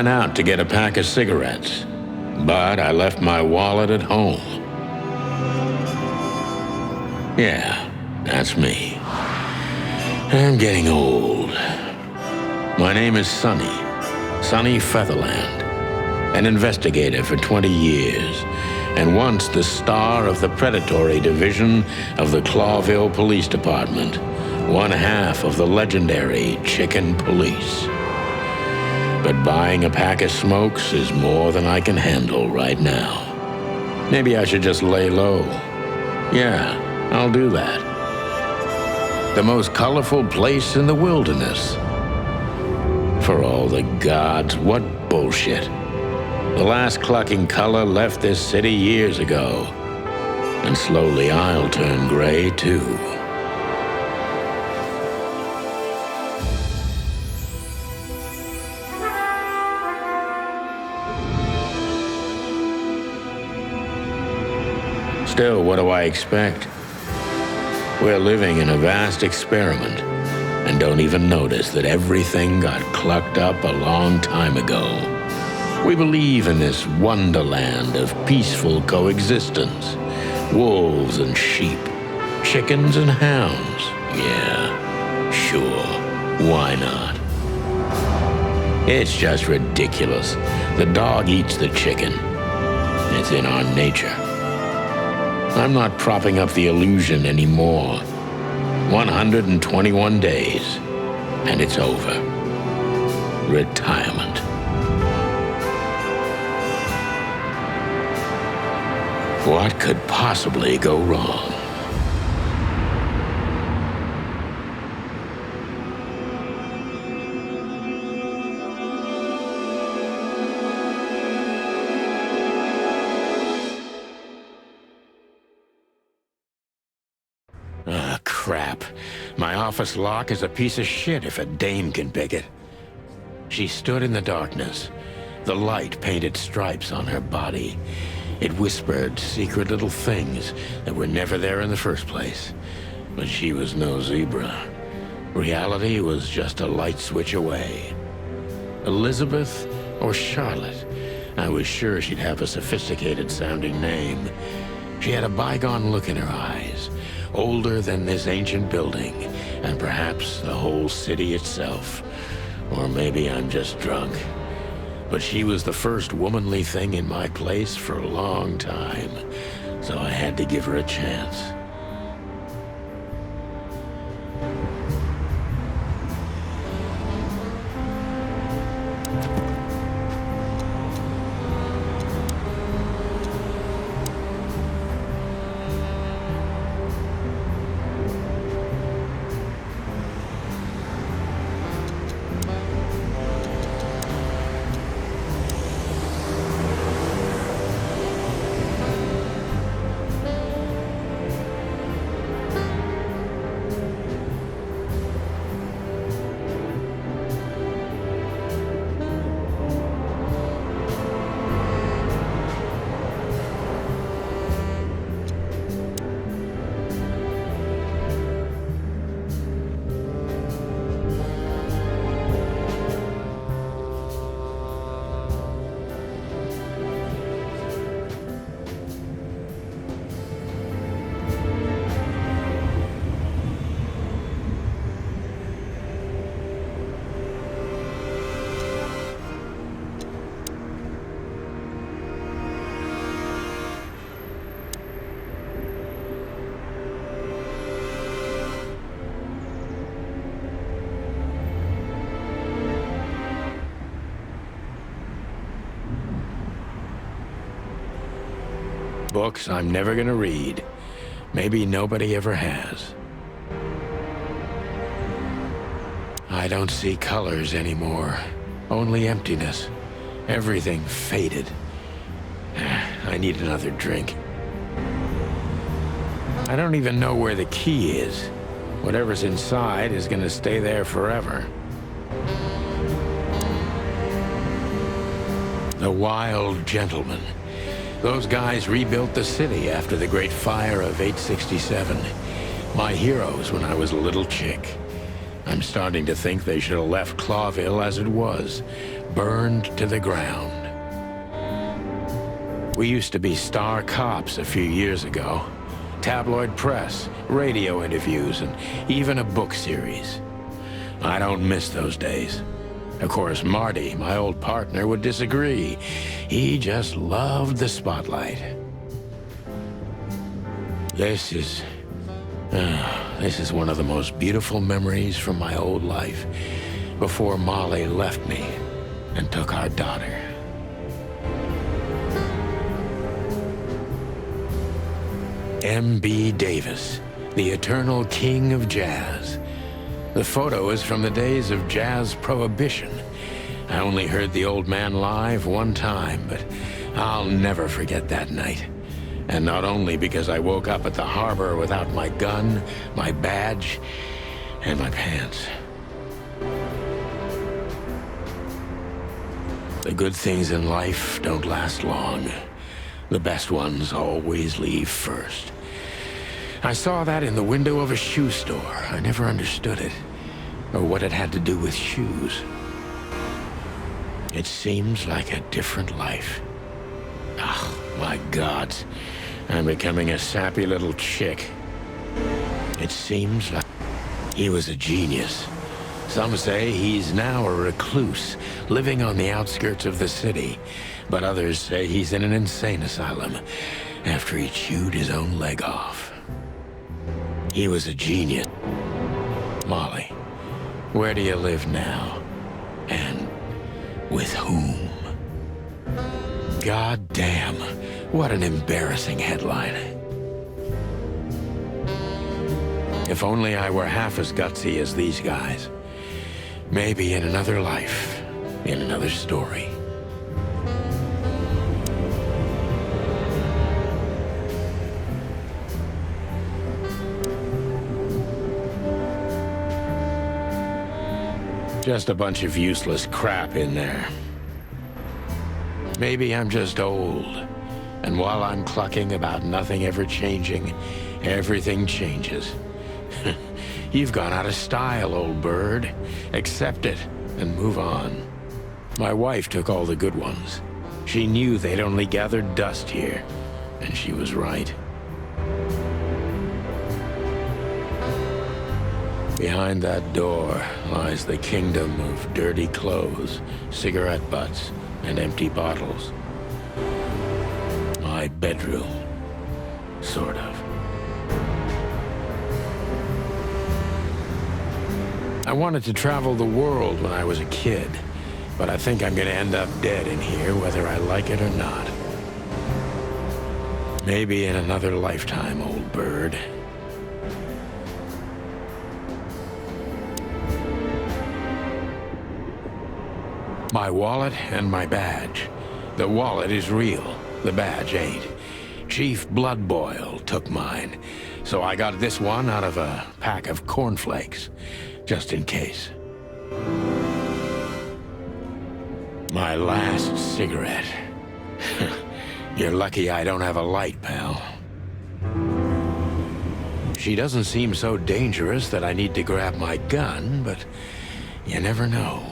ran out to get a pack of cigarettes, but I left my wallet at home. Yeah, that's me. I'm getting old. My name is Sonny Featherland, an investigator for 20 years, and once the star of the predatory division of the Clawville Police Department, one half of the legendary Chicken Police. But buying a pack of smokes is more than I can handle right now. Maybe I should just lay low. Yeah, I'll do that. The most colorful place in the wilderness. For all the gods, what bullshit. The last clucking color left this city years ago. And slowly I'll turn gray too. Still, what do I expect? We're living in a vast experiment and don't even notice that everything got clucked up a long time ago. We believe in this wonderland of peaceful coexistence. Wolves and sheep, chickens and hounds. Yeah, sure, why not? It's just ridiculous. The dog eats the chicken. It's in our nature. I'm not propping up the illusion anymore. 121 days, and it's over. Retirement. What could possibly go wrong? Ah, crap. My office lock is a piece of shit if a dame can pick it. She stood in the darkness. The light painted stripes on her body. It whispered secret little things that were never there in the first place. But she was no zebra. Reality was just a light switch away. Elizabeth or Charlotte? I was sure she'd have a sophisticated-sounding name. She had a bygone look in her eyes. Older than this ancient building, and perhaps the whole city itself. Or maybe I'm just drunk. But she was the first womanly thing in my place for a long time, so I had to give her a chance. Books I'm never gonna read. Maybe nobody ever has. I don't see colors anymore. Only emptiness. Everything faded. I need another drink. I don't even know where the key is. Whatever's inside is gonna stay there forever. The Wild Gentlemen. Those guys rebuilt the city after the Great Fire of 867. My heroes when I was a little chick. I'm starting to think they should have left Clawville as it was. burned to the ground. We used to be star cops a few years ago. Tabloid press, radio interviews, and even a book series. I don't miss those days. Of course, Marty, my old partner, would disagree. He just loved the spotlight. This is one of the most beautiful memories from my old life, before Molly left me and took our daughter. M.B. Davis, the eternal king of jazz. The photo is from the days of jazz prohibition. I only heard the old man live one time, but I'll never forget that night. And not only because I woke up at the harbor without my gun, my badge, and my pants. The good things in life don't last long. The best ones always leave first. I saw that in the window of a shoe store. I never understood it, or what it had to do with shoes. It seems like a different life. Oh, my God. I'm becoming a sappy little chick. It seems like he was a genius. Some say he's now a recluse, living on the outskirts of the city. But others say he's in an insane asylum after he chewed his own leg off. He was a genius. Molly, where do you live now? And with whom? God damn, what an embarrassing headline. If only I were half as gutsy as these guys. Maybe in another life, in another story. Just a bunch of useless crap in there. Maybe I'm just old, and while I'm clucking about nothing ever changing, everything changes. You've gone out of style, old bird. Accept it and move on. My wife took all the good ones. She knew they'd only gathered dust here, and she was right. Behind that door lies the kingdom of dirty clothes, cigarette butts, and empty bottles. My bedroom, sort of. I wanted to travel the world when I was a kid, but I think I'm gonna end up dead in here, whether I like it or not. Maybe in another lifetime, old bird. My wallet and my badge. The wallet is real, the badge ain't. Chief Bloodboil took mine, so I got this one out of a pack of cornflakes, just in case. My last cigarette. You're lucky I don't have a light, pal. She doesn't seem so dangerous that I need to grab my gun, but you never know.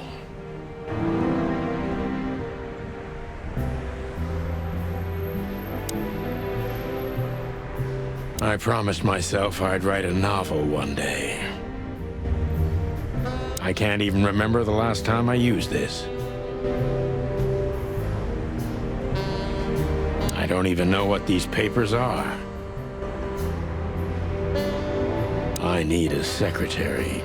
I promised myself I'd write a novel one day. I can't even remember the last time I used this. I don't even know what these papers are. I need a secretary.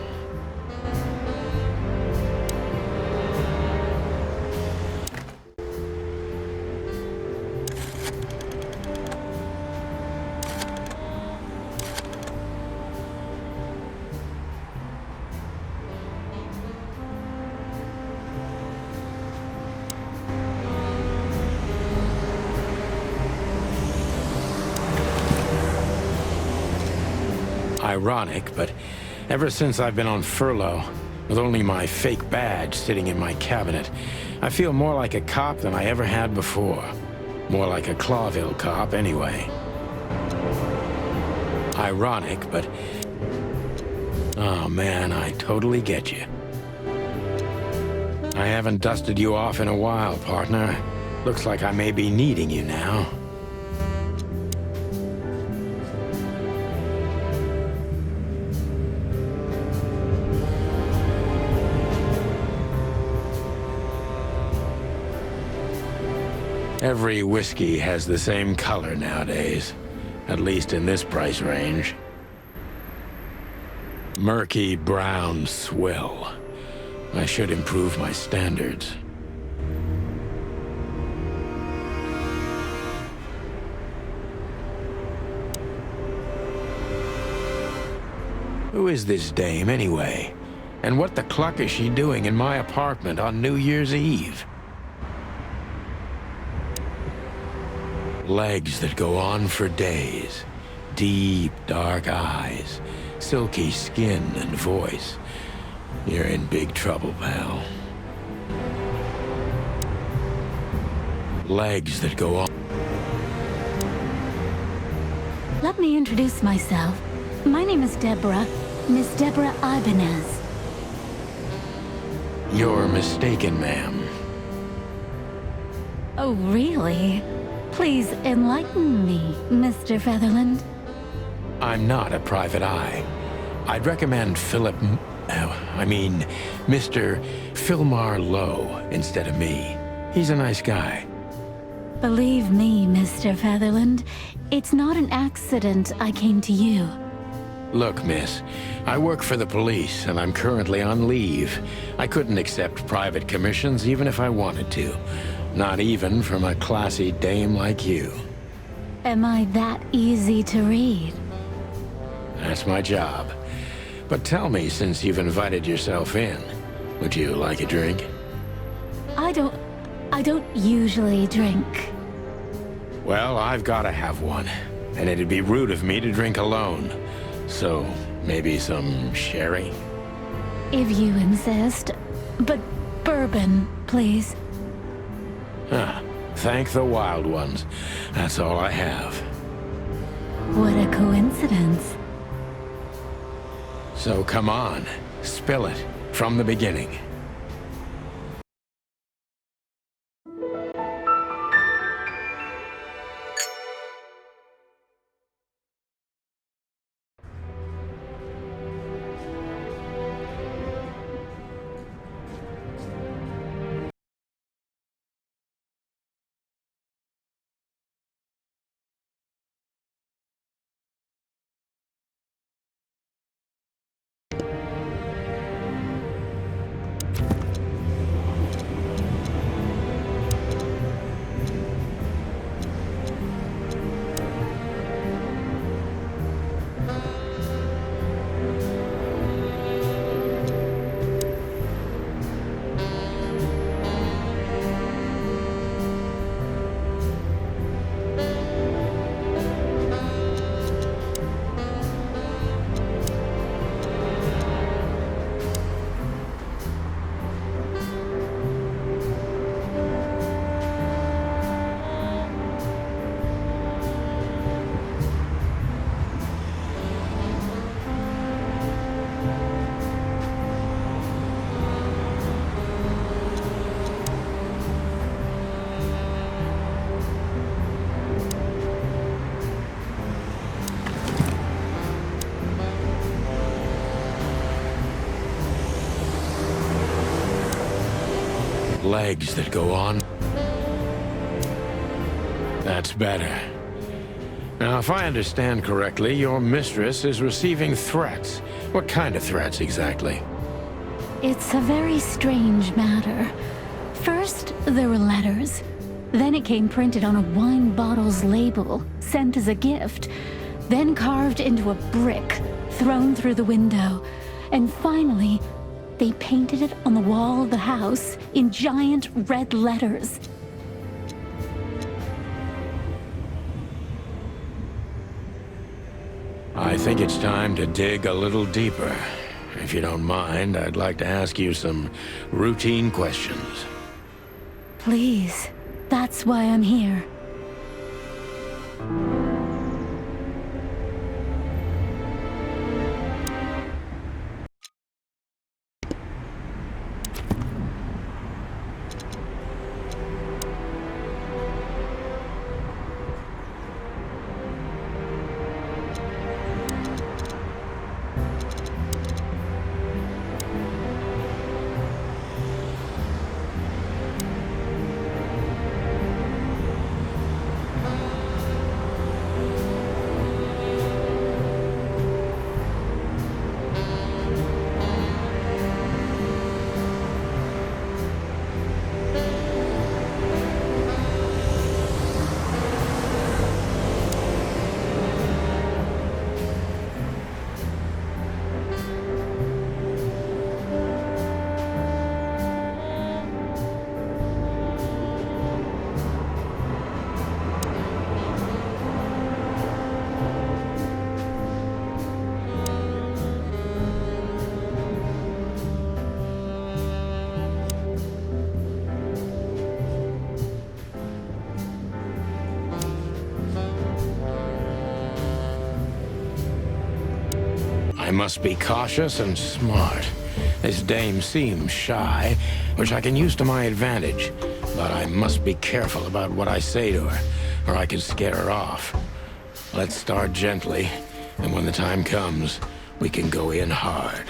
Ironic, but ever since I've been on furlough, with only my fake badge sitting in my cabinet, I feel more like a cop than I ever had before. More like a Clawville cop, anyway. Ironic, but... oh man, I totally get you. I haven't dusted you off in a while, partner. Looks like I may be needing you now. Every whiskey has the same color nowadays, at least in this price range. Murky brown swill. I should improve my standards. Who is this dame, anyway? And what the cluck is she doing in my apartment on New Year's Eve? Legs that go on for days. Deep, dark eyes. Silky skin and voice. You're in big trouble, pal. Legs that go on. Let me introduce myself. My name is Deborah. Miss Deborah Ibanez. You're mistaken, ma'am. Oh, really? Please enlighten me, Mr. Featherland. I'm not a private eye. I'd recommend Mr. Philmar Lowe instead of me. He's a nice guy. Believe me, Mr. Featherland, it's not an accident I came to you. Look, miss, I work for the police, and I'm currently on leave. I couldn't accept private commissions even if I wanted to. Not even from a classy dame like you. Am I that easy to read? That's my job. But tell me, since you've invited yourself in, would you like a drink? I don't usually drink. Well, I've gotta have one, and it'd be rude of me to drink alone. So, maybe some sherry? If you insist. But bourbon, please. Ah, thank the wild ones. That's all I have. What a coincidence. So come on, spill it from the beginning. Legs that go on. That's better. Now, if I understand correctly, your mistress is receiving threats. What kind of threats, exactly? It's a very strange matter. First, there were letters. Then it came printed on a wine bottle's label, sent as a gift. Then carved into a brick, thrown through the window. And finally, they painted it on the wall of the house in giant red letters. I think it's time to dig a little deeper. If you don't mind, I'd like to ask you some routine questions. Please, that's why I'm here. I must be cautious and smart. This dame seems shy, which I can use to my advantage. But I must be careful about what I say to her, or I can scare her off. Let's start gently, and when the time comes, we can go in hard.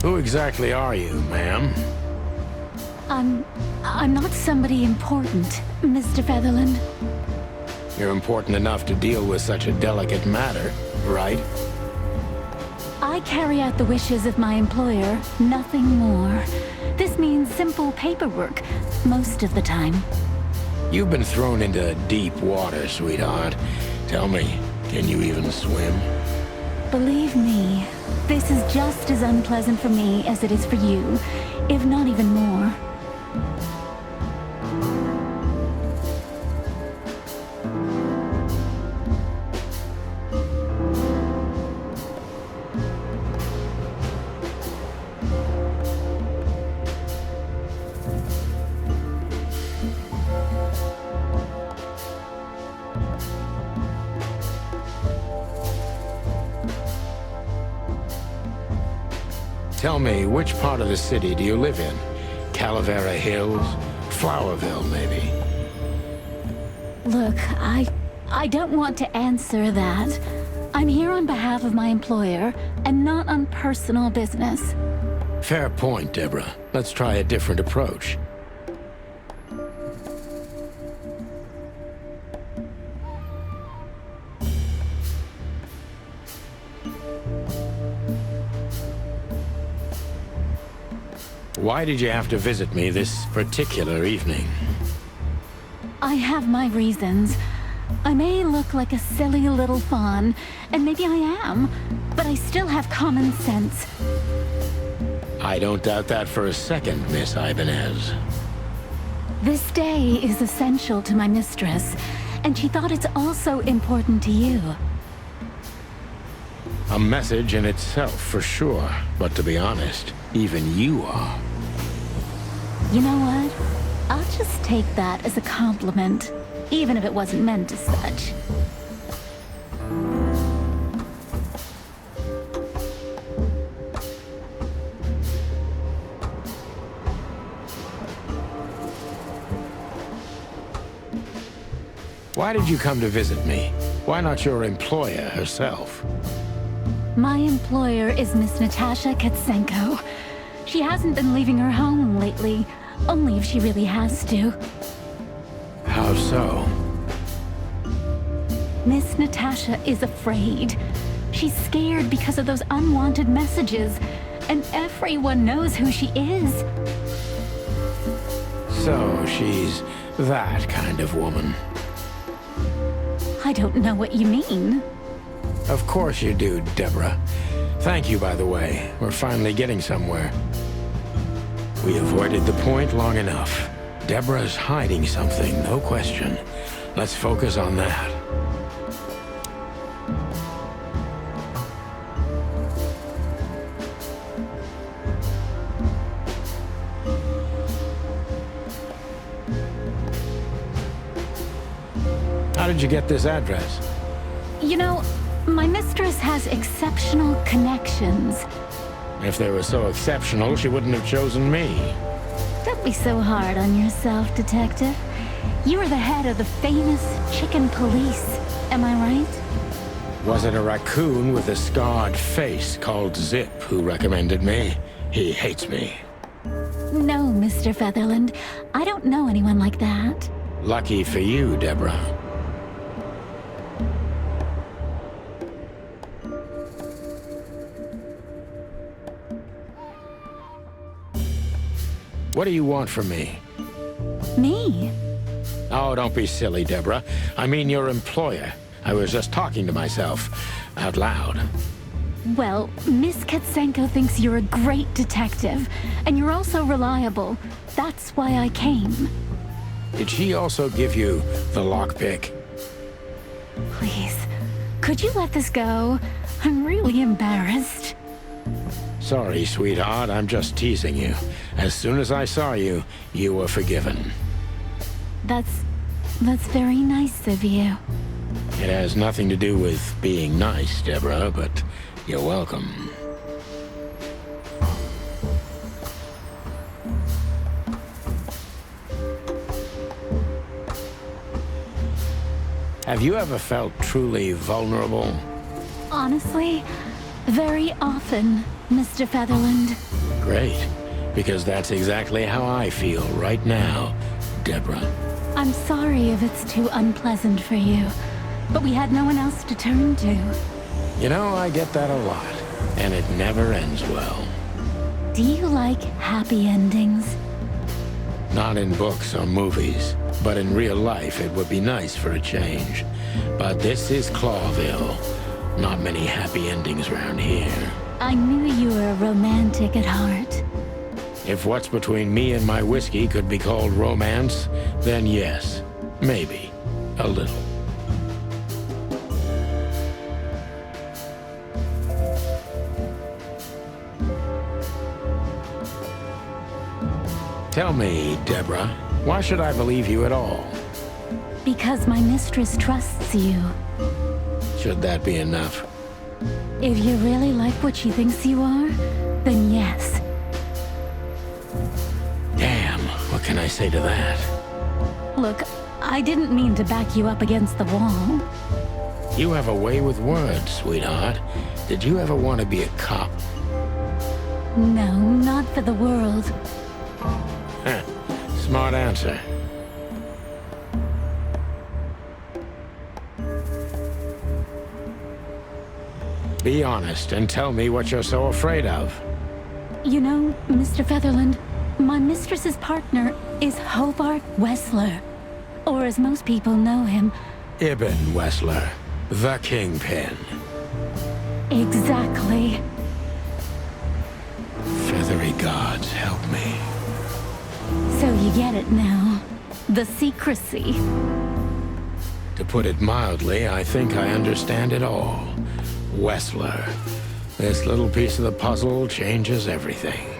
Who exactly are you, ma'am? I'm not somebody important, Mr. Featherland. You're important enough to deal with such a delicate matter, right? I carry out the wishes of my employer, nothing more. This means simple paperwork, most of the time. You've been thrown into deep water, sweetheart. Tell me, can you even swim? Believe me, this is just as unpleasant for me as it is for you, if not even more. Tell me, which part of the city do you live in? Calavera Hills? Flowerville, maybe? Look, I don't want to answer that. I'm here on behalf of my employer, and not on personal business. Fair point, Deborah. Let's try a different approach. Why did you have to visit me this particular evening? I have my reasons. I may look like a silly little fawn, and maybe I am, but I still have common sense. I don't doubt that for a second, Miss Ibanez. This day is essential to my mistress, and she thought it's also important to you. A message in itself, for sure. But to be honest, even you are. You know what? I'll just take that as a compliment, even if it wasn't meant as such. Why did you come to visit me? Why not your employer herself? My employer is Miss Natasha Katsenko. She hasn't been leaving her home lately, only if she really has to. How so? Miss Natasha is afraid. She's scared because of those unwanted messages, and everyone knows who she is. So she's that kind of woman. I don't know what you mean. Of course you do, Deborah. Thank you, by the way. We're finally getting somewhere. We avoided the point long enough. Deborah's hiding something, no question. Let's focus on that. How did you get this address? You know, my mistress has exceptional connections. If they were so exceptional, she wouldn't have chosen me. Don't be so hard on yourself, Detective. You are the head of the famous chicken police, am I right? Was it a raccoon with a scarred face called Zip who recommended me? He hates me. No, Mr. Featherland. I don't know anyone like that. Lucky for you, Deborah. What do you want from me? Me? Oh, don't be silly, Deborah. I mean your employer. I was just talking to myself, out loud. Well, Miss Katsenko thinks you're a great detective, and you're also reliable. That's why I came. Did she also give you the lockpick? Please, could you let this go? I'm really embarrassed. Sorry, sweetheart, I'm just teasing you. As soon as I saw you, you were forgiven. That's very nice of you. It has nothing to do with being nice, Deborah, but you're welcome. Have you ever felt truly vulnerable? Honestly, very often, Mr. Featherland. Great, because that's exactly how I feel right now, Deborah. I'm sorry if it's too unpleasant for you, but we had no one else to turn to. You know, I get that a lot, and it never ends well. Do you like happy endings? Not in books or movies, but in real life it would be nice for a change. But this is Clawville. Not many happy endings around here. I knew you were romantic at heart. If what's between me and my whiskey could be called romance, then yes, maybe, a little. Tell me, Deborah, why should I believe you at all? Because my mistress trusts you. Should that be enough? If you really like what she thinks you are, then yes. Damn, what can I say to that? Look, I didn't mean to back you up against the wall. You have a way with words, sweetheart. Did you ever want to be a cop? No, not for the world. Heh, smart answer. Be honest and tell me what you're so afraid of. You know, Mr. Featherland, my mistress's partner is Hobart Wessler. Or as most people know him... Ibn Wessler, the Kingpin. Exactly. Feathery gods, help me. So you get it now. The secrecy. To put it mildly, I think I understand it all. Wessler. This little piece of the puzzle changes everything.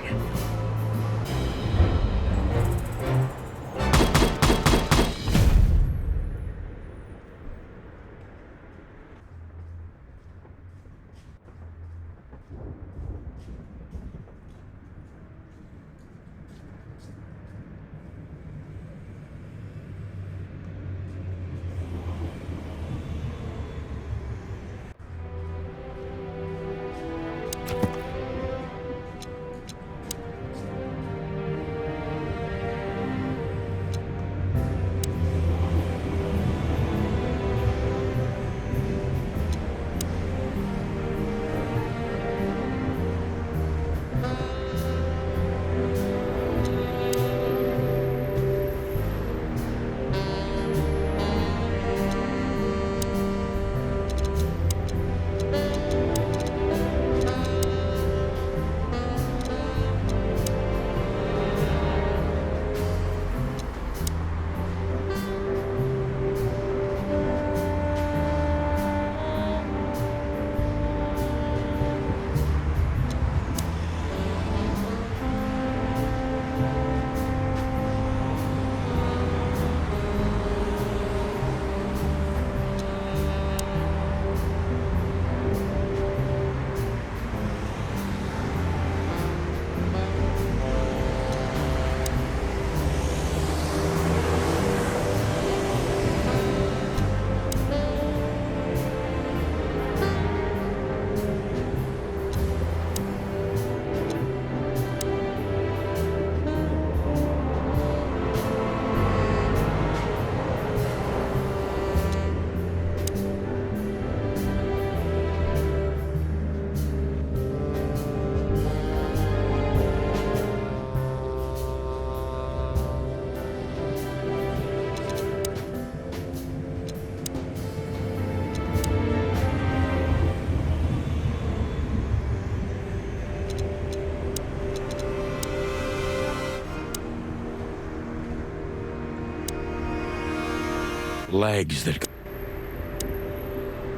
Legs that...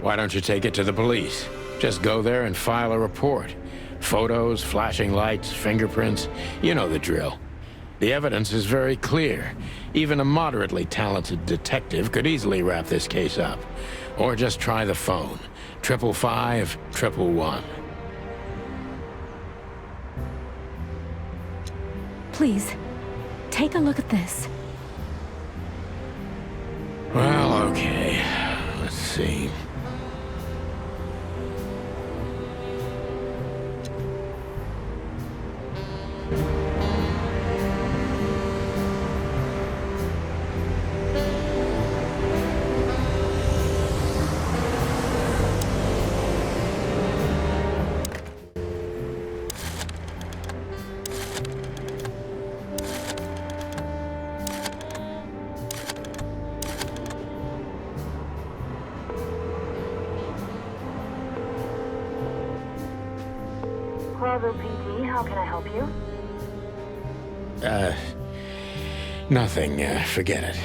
Why don't you take it to the police? Just go there and file a report. Photos, flashing lights, fingerprints, you know the drill. The evidence is very clear. Even a moderately talented detective could easily wrap this case up. Or just try the phone. 555-111. Please, take a look at this. Well, okay. Let's see. Bravo PD, how can I help you? Nothing. Forget it.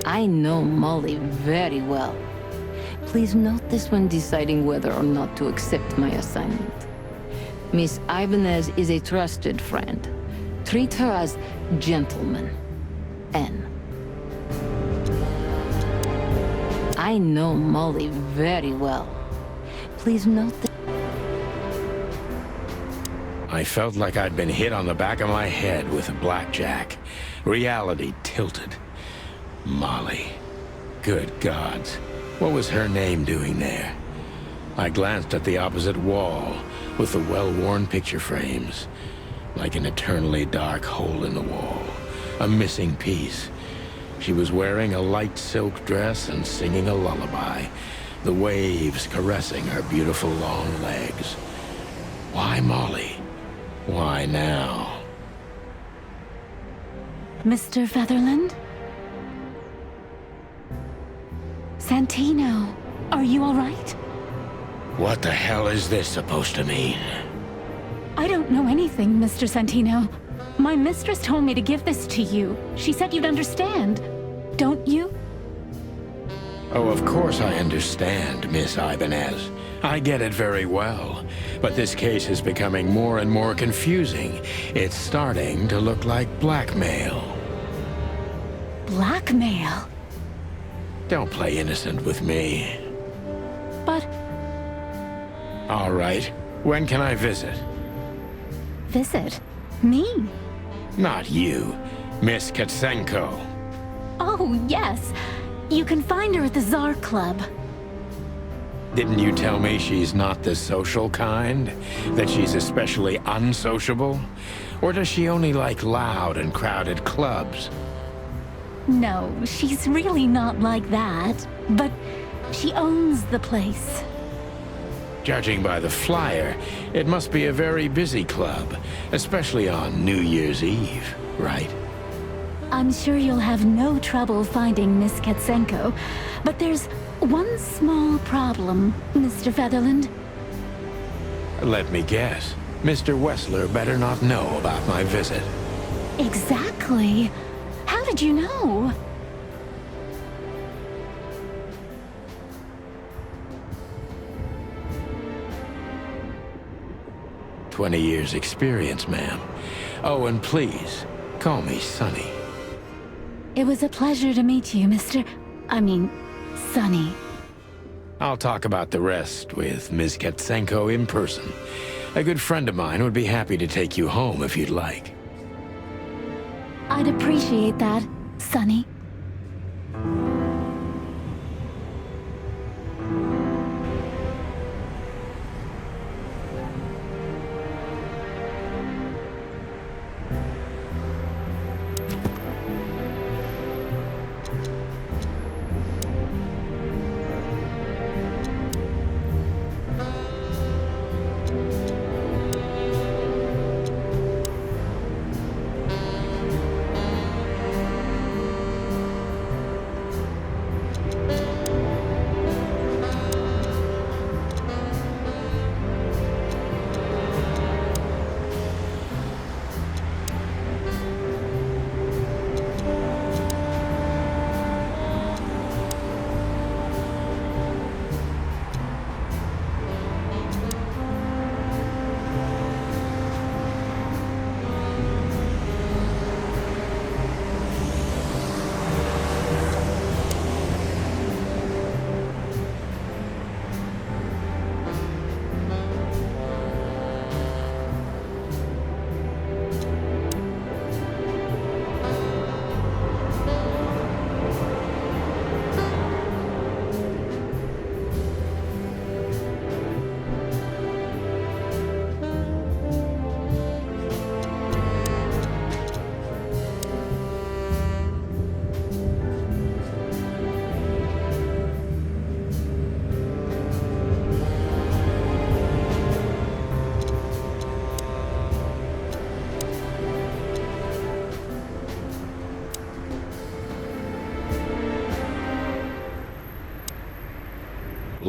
I know Molly very well. Please note this when deciding whether or not to accept my assignment. Miss Ibanez is a trusted friend. Treat her as gentleman. N. I know Molly very well. Please note that... I felt like I'd been hit on the back of my head with a blackjack. Reality tilted. Molly. Good gods. What was her name doing there? I glanced at the opposite wall, with the well-worn picture frames. Like an eternally dark hole in the wall. A missing piece. She was wearing a light silk dress and singing a lullaby. The waves caressing her beautiful long legs. Why Molly? Why now? Mr. Featherland? Santino, are you all right? What the hell is this supposed to mean? I don't know anything, Mr. Santino. My mistress told me to give this to you. She said you'd understand. Don't you? Oh, of course I understand, Miss Ibanez. I get it very well. But this case is becoming more and more confusing. It's starting to look like blackmail. Blackmail? Don't play innocent with me. But... All right. When can I visit? Visit? Me? Not you. Miss Katsenko. Oh, yes. You can find her at the Tsar Club. Didn't you tell me she's not the social kind? That she's especially unsociable? Or does she only like loud and crowded clubs? No, she's really not like that. But she owns the place. Judging by the flyer, it must be a very busy club, especially on New Year's Eve, right? I'm sure you'll have no trouble finding Miss Katsenko, but there's one small problem, Mr. Featherland. Let me guess. Mr. Wessler better not know about my visit. Exactly. How did you know? "20 years experience, ma'am. Oh, and please, call me Sonny." It was a pleasure to meet you, Sonny. I'll talk about the rest with Ms. Katsenko in person. A good friend of mine would be happy to take you home if you'd like. I'd appreciate that, Sonny.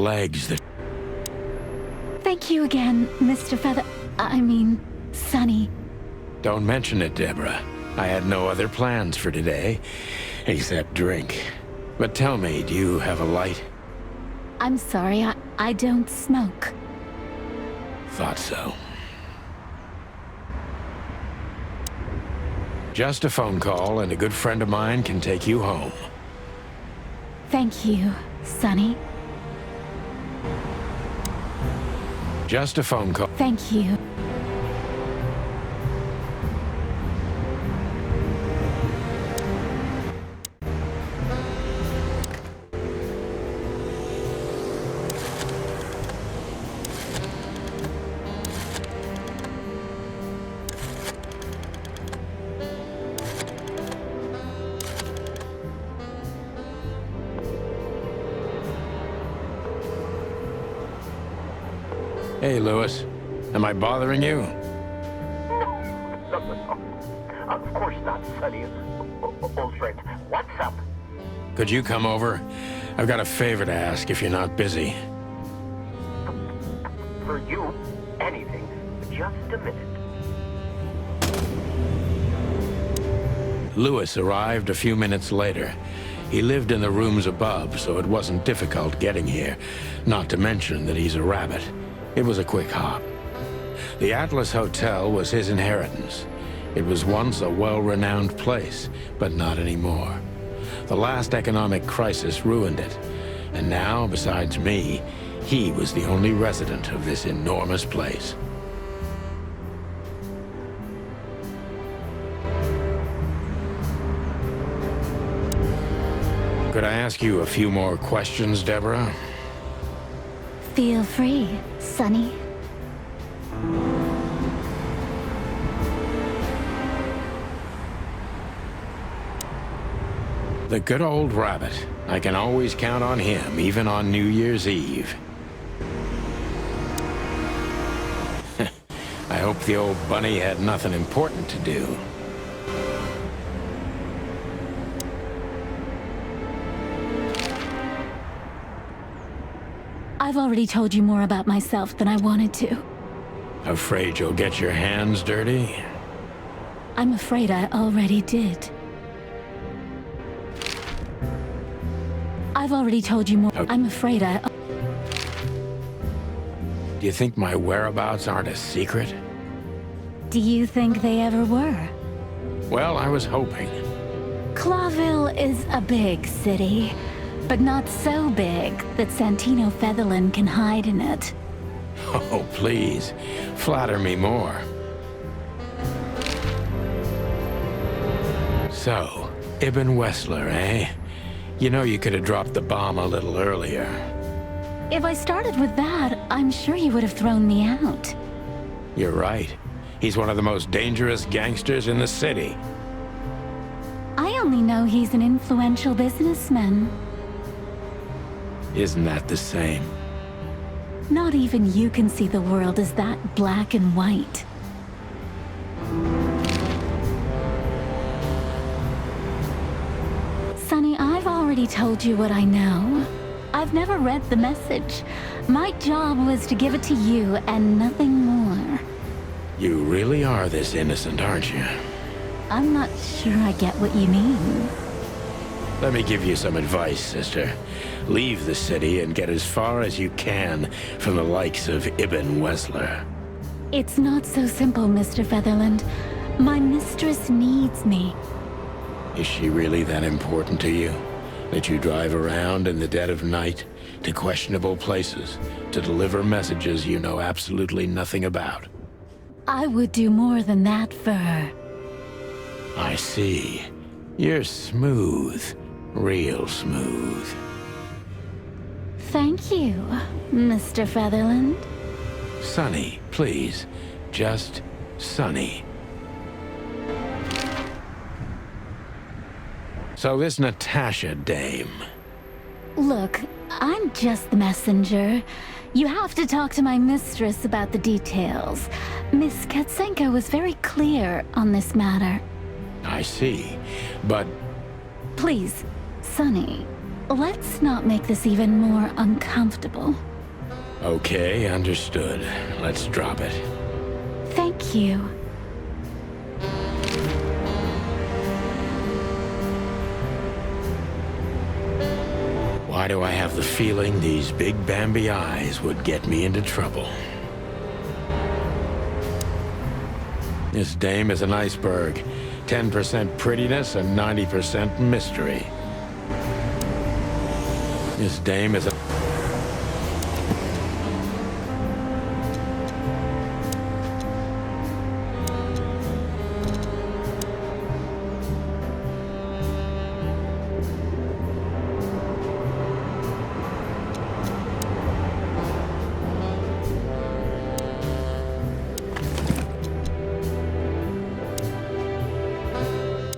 legs that... Thank you again, Mr. Sonny. Don't mention it, Deborah. I had no other plans for today, except drink. But tell me, do you have a light? I'm sorry, I don't smoke. Thought so. Just a phone call, and a good friend of mine can take you home. Thank you, Sonny. Just a phone call. Thank you. Hey, Lewis. Am I bothering you? No. Of course not, Sonny. Old friend, what's up? Could you come over? I've got a favor to ask if you're not busy. For you, anything. Just a minute. Lewis arrived a few minutes later. He lived in the rooms above, so it wasn't difficult getting here. Not to mention that he's a rabbit. It was a quick hop. The Atlas Hotel was his inheritance. It was once a well-renowned place, but not anymore. The last economic crisis ruined it. And now, besides me, he was the only resident of this enormous place. Could I ask you a few more questions, Deborah? Feel free, Sonny. The good old rabbit. I can always count on him, even on New Year's Eve. I hope the old bunny had nothing important to do. I've already told you more about myself than I wanted to. Afraid you'll get your hands dirty? I'm afraid I already did. I've already told you more. I'm afraid I... Do you think my whereabouts aren't a secret? Do you think they ever were? Well, I was hoping. Clawville is a big city, but not so big that Santino Featherland can hide in it. Oh, please. Flatter me more. So, Ibn Wessler, eh? You know you could have dropped the bomb a little earlier. If I started with that, I'm sure you would have thrown me out. You're right. He's one of the most dangerous gangsters in the city. I only know he's an influential businessman. Isn't that the same? Not even you can see the world as that black and white. Sonny, I've already told you what I know. I've never read the message. My job was to give it to you and nothing more. You really are this innocent, aren't you? I'm not sure I get what you mean. Let me give you some advice, sister. Leave the city and get as far as you can from the likes of Ibn Wessler. It's not so simple, Mr. Featherland. My mistress needs me. Is she really that important to you? That you drive around in the dead of night to questionable places to deliver messages you know absolutely nothing about? I would do more than that for her. I see. You're smooth. Real smooth. Thank you, Mr. Featherland. Sonny, please. Just Sonny. So this Natasha dame... Look, I'm just the messenger. You have to talk to my mistress about the details. Miss Katsenko was very clear on this matter. I see, but... Please, Sonny, let's not make this even more uncomfortable. Okay, understood. Let's drop it. Thank you. Why do I have the feeling these big Bambi eyes would get me into trouble? This dame is an iceberg. 10% prettiness and 90% mystery. This dame is a...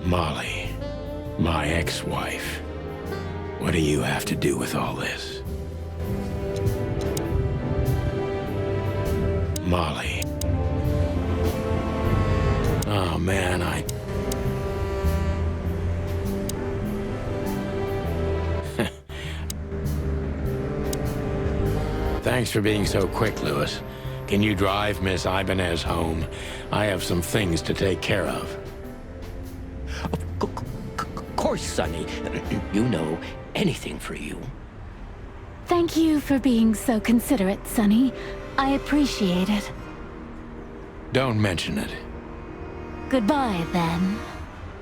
Molly, my ex-wife. What do you have to do with all this? Molly. Oh man, Thanks for being so quick, Lewis. Can you drive Miss Ibanez home? I have some things to take care of. Of course, Sonny. You know, anything for you. Thank you for being so considerate, Sonny. I appreciate it. Don't mention it. Goodbye, then.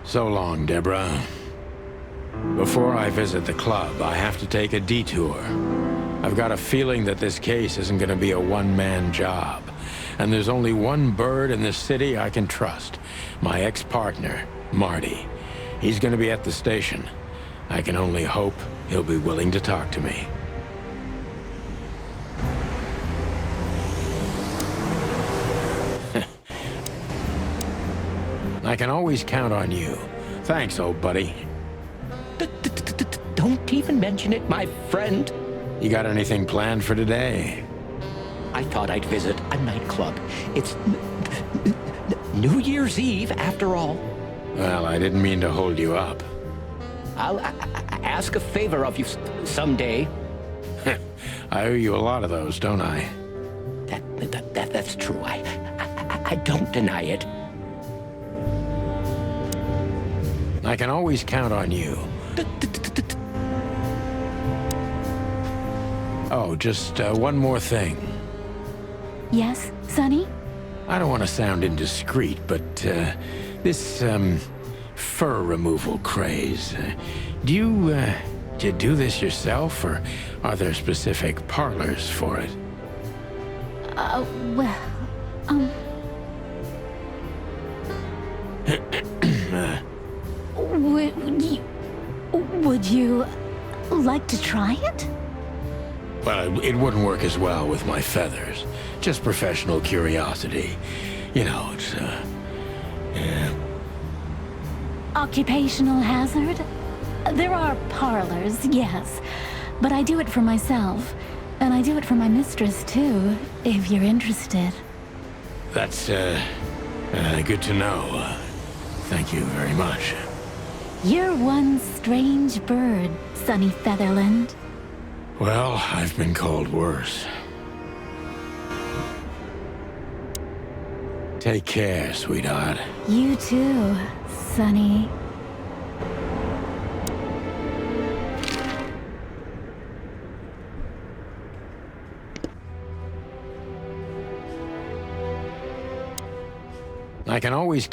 So long, Deborah. Before I visit the club, I have to take a detour. I've got a feeling that this case isn't going to be a one-man job. And there's only one bird in this city I can trust. My ex-partner, Marty. He's going to be at the station. I can only hope he'll be willing to talk to me. I can always count on you. Thanks, old buddy. Don't even mention it, my friend. You got anything planned for today? I thought I'd visit a nightclub. It's New Year's Eve, after all. Well, I didn't mean to hold you up. I'll ask a favor of you someday. I owe you a lot of those, don't I? That's true. I don't deny it. I can always count on you. Oh, just one more thing. Yes, Sonny? I don't want to sound indiscreet, but this fur removal craze, do you do this yourself, or are there specific parlors for it? Well, would you like to try it? Well, it wouldn't work as well with my feathers. Just professional curiosity. You know, it's, yeah. Occupational hazard? There are parlors, yes. But I do it for myself. And I do it for my mistress, too, if you're interested. That's, good to know. Thank you very much. You're one strange bird, Sonny Featherland. Well, I've been called worse. Take care, sweetheart. You too, Sonny. I can always...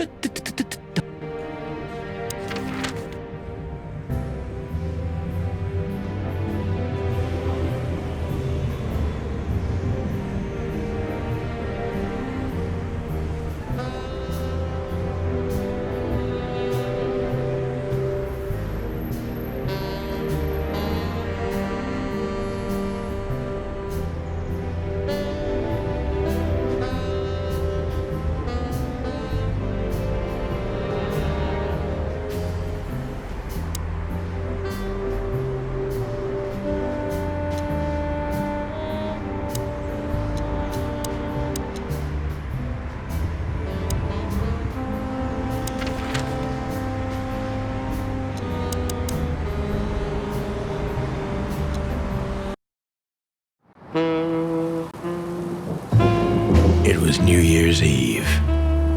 It was New Year's Eve,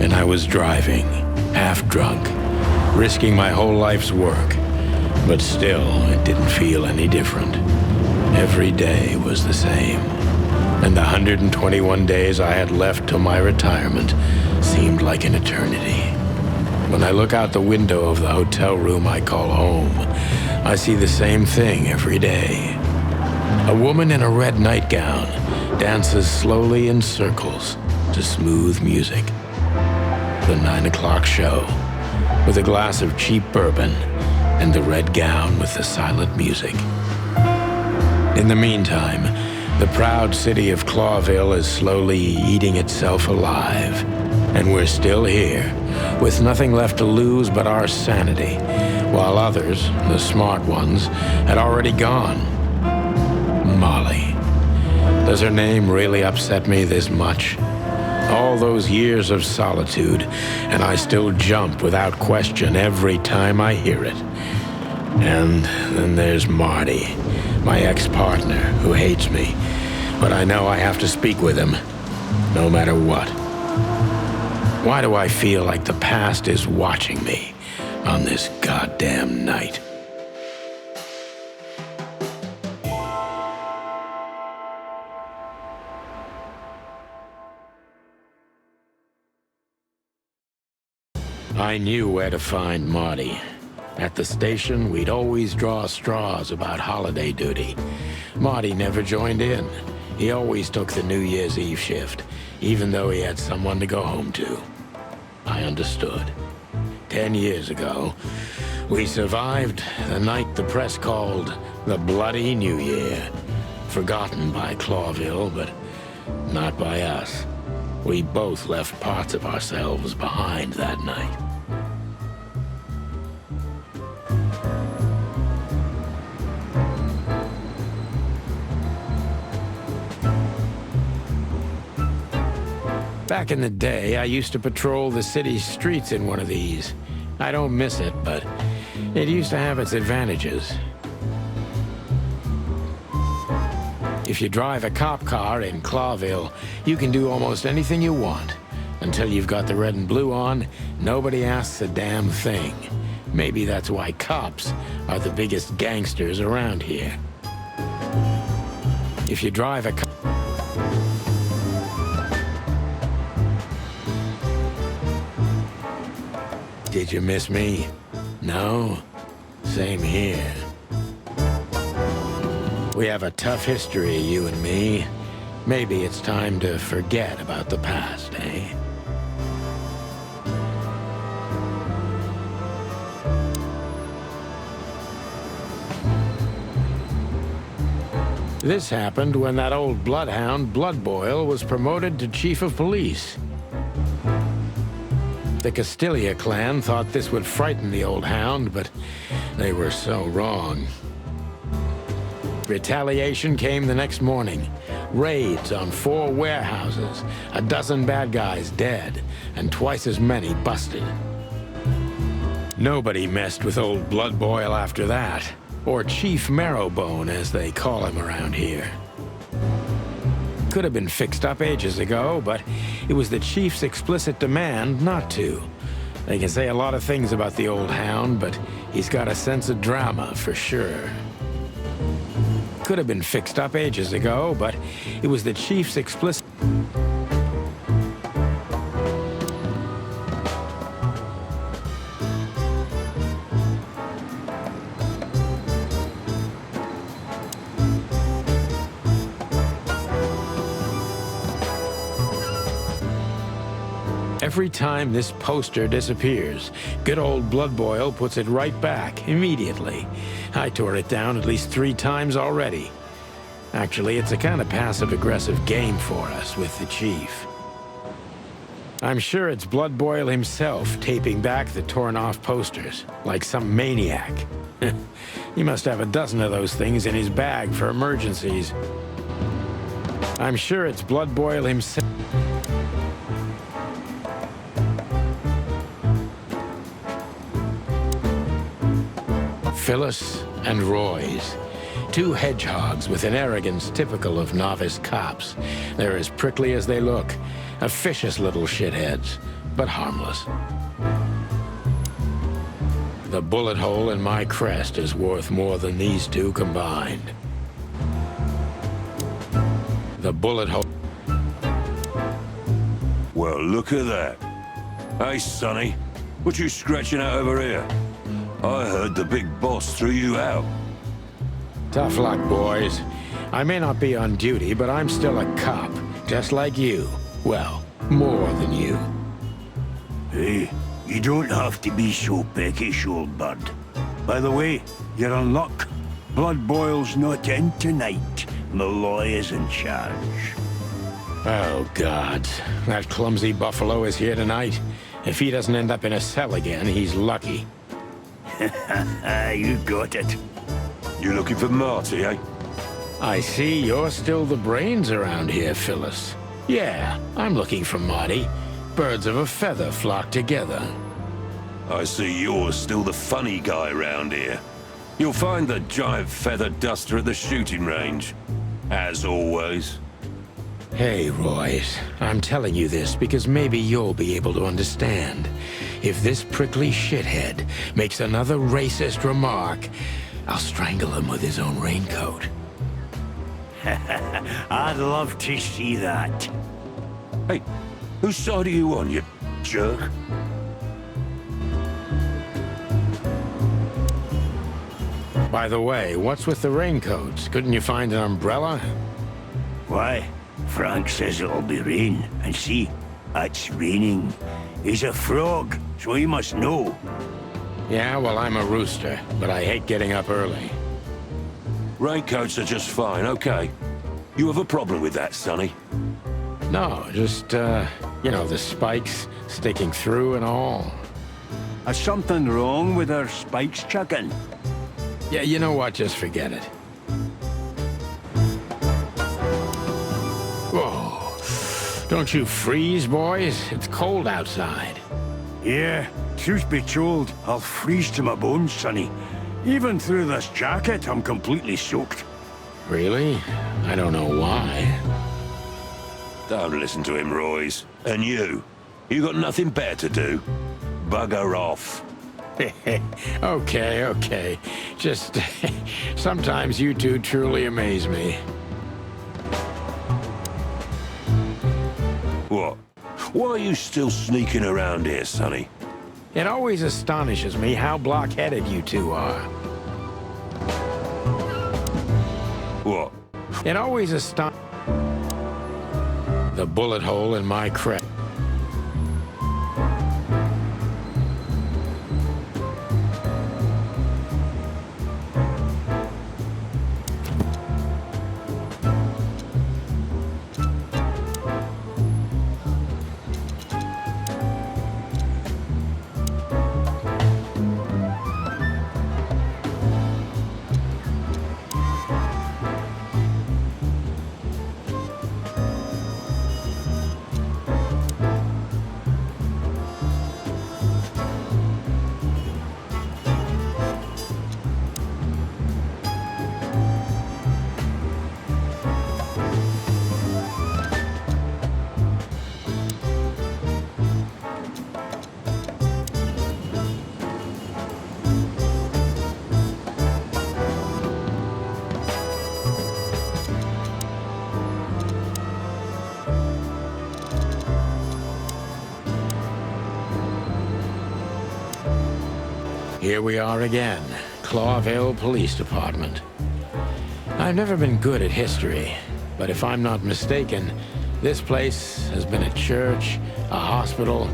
and I was driving, half drunk, risking my whole life's work. But still, it didn't feel any different. Every day was the same, and the 121 days I had left till my retirement seemed like an eternity. When I look out the window of the hotel room I call home, I see the same thing every day. A woman in a red nightgown dances slowly in circles to smooth music. The 9 o'clock show, with a glass of cheap bourbon and the red gown with the silent music. In the meantime, the proud city of Clawville is slowly eating itself alive, and we're still here, with nothing left to lose but our sanity, while others, the smart ones, had already gone. Molly. Does her name really upset me this much? All those years of solitude, and I still jump without question every time I hear it. And then there's Marty, my ex-partner, who hates me, but I know I have to speak with him, no matter what. Why do I feel like the past is watching me on this goddamn night? I knew where to find Marty. At the station, we'd always draw straws about holiday duty. Marty never joined in. He always took the New Year's Eve shift, even though he had someone to go home to. I understood. 10 years ago, we survived the night the press called the Bloody New Year. Forgotten by Clawville, but not by us. We both left parts of ourselves behind that night. Back in the day, I used to patrol the city's streets in one of these. I don't miss it, but it used to have its advantages. If you drive a cop car in Clawville, you can do almost anything you want. Until you've got the red and blue on, nobody asks a damn thing. Maybe that's why cops are the biggest gangsters around here. If you drive a Did you miss me? No? Same here. We have a tough history, you and me. Maybe it's time to forget about the past, eh? This happened when that old bloodhound, Bloodboil, was promoted to chief of police. The Castilia clan thought this would frighten the old hound, but they were so wrong. Retaliation came the next morning. Raids on 4 warehouses, a dozen bad guys dead, and twice as many busted. Nobody messed with old Bloodboil after that, or Chief Marrowbone, as they call him around here. Could have been fixed up ages ago, but it was the chief's explicit demand not to. They can say a lot of things about the old hound, but he's got a sense of drama for sure. Could have been fixed up ages ago, but it was the chief's explicit... Every time this poster disappears, good old Bloodboil puts it right back, immediately. I tore it down at least 3 times already. Actually, it's a kind of passive-aggressive game for us with the chief. I'm sure it's Bloodboil himself taping back the torn-off posters, like some maniac. He must have a dozen of those things in his bag for emergencies. I'm sure it's Bloodboil himself. Phyllis and Roy's. Two hedgehogs with an arrogance typical of novice cops. They're as prickly as they look. Officious little shitheads, but harmless. The bullet hole in my crest is worth more than these two combined. The bullet hole... Well, look at that. Hey, Sonny, what you scratching out over here? I heard the big boss threw you out. Tough luck, boys. I may not be on duty, but I'm still a cop, just like you. Well, more than you. Hey, you don't have to be so peckish, old bird. By the way, you're in luck. Blood Boil's not in tonight. Malloy is in charge. Oh, God. That clumsy buffalo is here tonight. If he doesn't end up in a cell again, he's lucky. You got it. You looking for Marty, eh? I see you're still the brains around here, Phyllis. Yeah, I'm looking for Marty. Birds of a feather flock together. I see you're still the funny guy around here. You'll find the giant feather duster at the shooting range. As always. Hey, Royce, I'm telling you this because maybe you'll be able to understand. If this prickly shithead makes another racist remark, I'll strangle him with his own raincoat. I'd love to see that. Hey, whose side are you on, you jerk? By the way, what's with the raincoats? Couldn't you find an umbrella? Why? Frank says it'll be rain, and see, it's raining. He's a frog, so he must know. Yeah, well, I'm a rooster, but I hate getting up early. Raincoats are just fine, okay. You have a problem with that, Sonny? No, just, you know, the spikes sticking through and all. Is something wrong with our spikes, chicken? Yeah, you know what? Just forget it. Whoa. Don't you freeze, boys? It's cold outside. Yeah, truth be told, I'll freeze to my bones, Sonny. Even through this jacket, I'm completely soaked. Really? I don't know why. Don't listen to him, Royce. And you got nothing better to do. Bugger off. Okay. Just, sometimes you two truly amaze me. What? Why are you still sneaking around here, Sonny? It always astonishes me how block-headed you two are. What? It always astonishes... The bullet hole in my crest. Here we are again, Clawville Police Department. I've never been good at history, but if I'm not mistaken, this place has been a church, a hospital,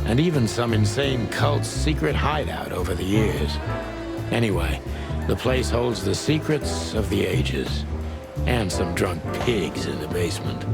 and even some insane cult's secret hideout over the years. Anyway, the place holds the secrets of the ages, and some drunk pigs in the basement.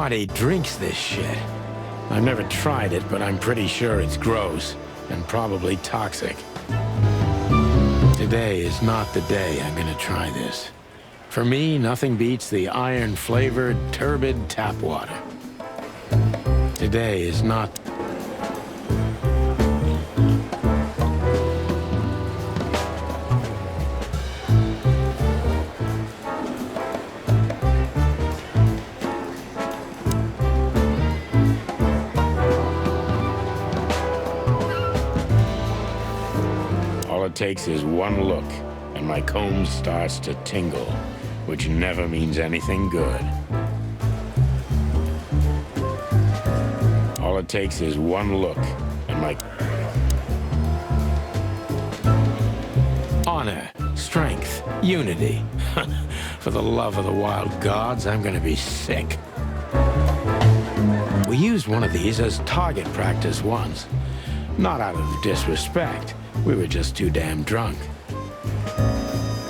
Marty drinks this shit. I've never tried it, but I'm pretty sure it's gross and probably toxic. Today is not the day I'm gonna try this. For me, nothing beats the iron-flavored, turbid tap water. Today is not... All it takes is one look, and my comb starts to tingle, which never means anything good. All it takes is one look, and my... Honor, strength, unity. For the love of the wild gods, I'm gonna be sick. We used one of these as target practice once. Not out of disrespect. We were just too damn drunk.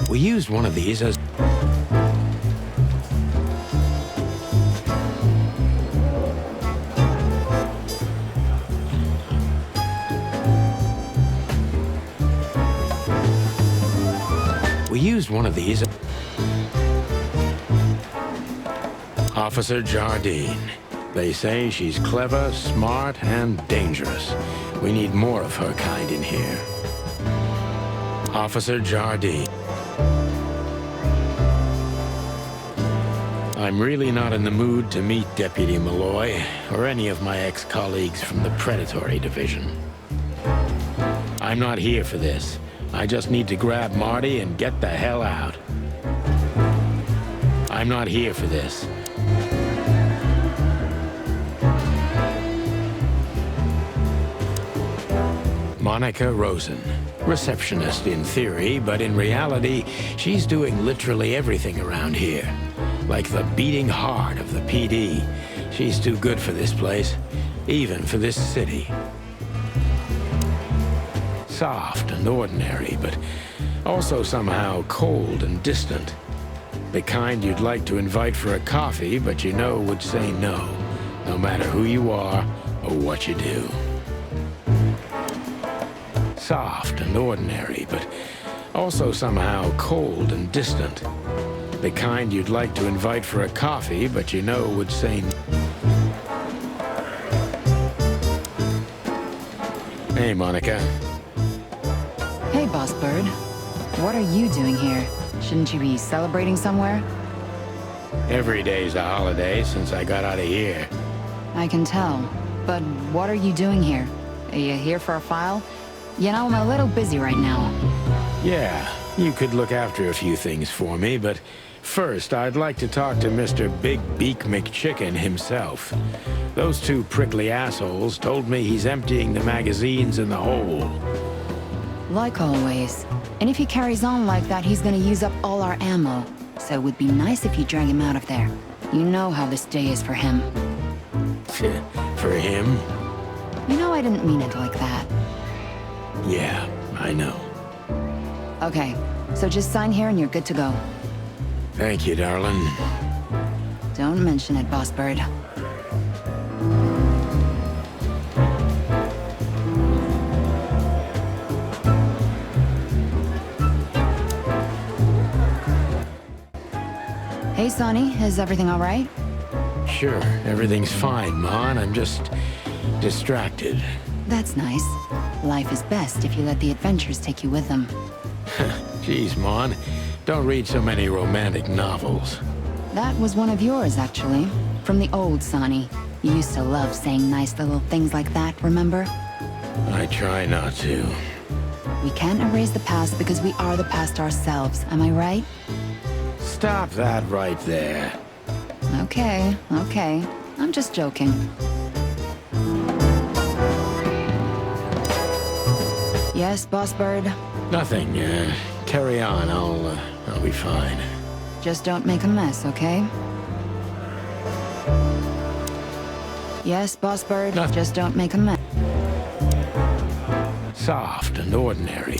We used one of these as... We used one of these... Officer Jardine. They say she's clever, smart, and dangerous. We need more of her kind in here. Officer Jardine. I'm really not in the mood to meet Deputy Malloy or any of my ex-colleagues from the Predatory Division. I'm not here for this. I just need to grab Marty and get the hell out. I'm not here for this. Monica Rosen. Receptionist in theory, but in reality, she's doing literally everything around here. Like the beating heart of the PD. She's too good for this place, even for this city. Soft and ordinary, but also somehow cold and distant. The kind you'd like to invite for a coffee, but you know would say no, no matter who you are or what you do. Soft and ordinary, but also somehow cold and distant. The kind you'd like to invite for a coffee, but you know would say no. Hey, Monica. Hey, Boss Bird. What are you doing here? Shouldn't you be celebrating somewhere? Every day's a holiday since I got out of here. I can tell. But what are you doing here? Are you here for a file? You know, I'm a little busy right now. Yeah, you could look after a few things for me, but first I'd like to talk to Mr. Big Beak McChicken himself. Those two prickly assholes told me he's emptying the magazines in the hole. Like always. And if he carries on like that, he's gonna use up all our ammo. So it would be nice if you drag him out of there. You know how this day is for him. For him? You know I didn't mean it like that. Yeah, I know. Okay, so just sign here and you're good to go. Thank you, darling. Don't mention it, Boss Bird. Hey, Sonny, is everything all right? Sure, everything's fine, Mon. I'm just distracted. That's nice. Life is best if you let the adventures take you with them. Jeez, Mon. Don't read so many romantic novels. That was one of yours, actually. From the old Sonny. You used to love saying nice little things like that, remember? I try not to. We can't erase the past because we are the past ourselves, am I right? Stop that right there. Okay, okay. I'm just joking. Yes, Boss Bird? Nothing. Carry on. I'll be fine. Just don't make a mess, okay? Yes, Boss Bird? Nothing. Just don't make a mess. Soft and ordinary.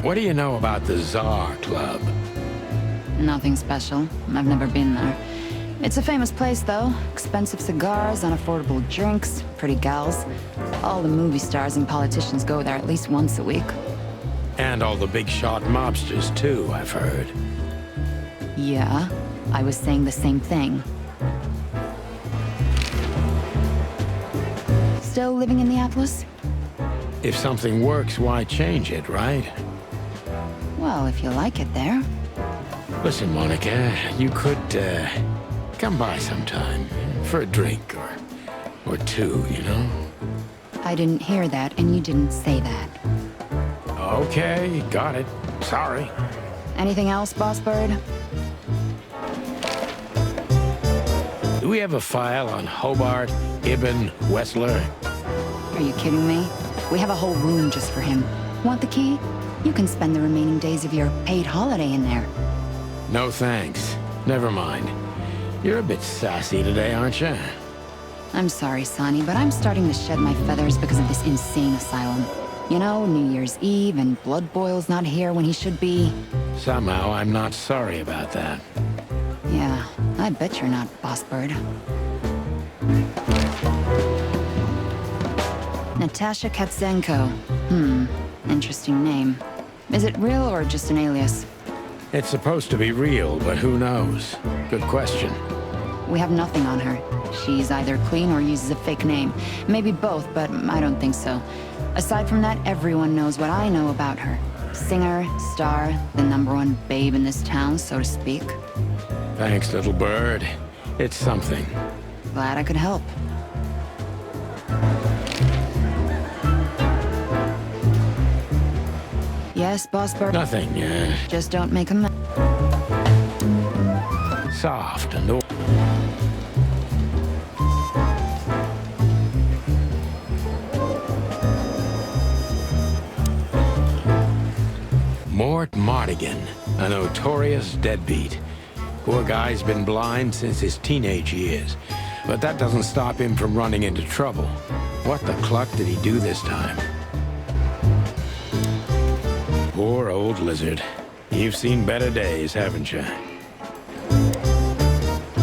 What do you know about the Czar Club? Nothing special. I've never been there. It's a famous place, though. Expensive cigars, unaffordable drinks, pretty gals. All the movie stars and politicians go there at least once a week. And all the big shot mobsters, too, I've heard. Yeah, I was saying the same thing. Still living in the Atlas? If something works, why change it, right? Well, if you like it there. Listen, Monica, you could, come by sometime. For a drink, or two, you know? I didn't hear that, and you didn't say that. Okay, got it. Sorry. Anything else, Boss Bird? Do we have a file on Hobart, Ibn, Wessler? Are you kidding me? We have a whole room just for him. Want the key? You can spend the remaining days of your paid holiday in there. No thanks. Never mind. You're a bit sassy today, aren't you? I'm sorry, Sonny, but I'm starting to shed my feathers because of this insane asylum. You know, New Year's Eve and Blood Boil's not here when he should be. Somehow, I'm not sorry about that. Yeah, I bet you're not, Boss Bird. Natasha Katzenko. Interesting name. Is it real or just an alias? It's supposed to be real, but who knows? Good question. We have nothing on her. She's either clean or uses a fake name. Maybe both, but I don't think so. Aside from that, everyone knows what I know about her. Singer, star, the #1 babe in this town, so to speak. Thanks, little bird. It's something. Glad I could help. Yes, Boss Bird? Nothing, Just don't make a mess. soft and all. Mort Mardigan, a notorious deadbeat. Poor guy's been blind since his teenage years, but that doesn't stop him from running into trouble. What the cluck did he do this time? Poor old lizard. You've seen better days, haven't you?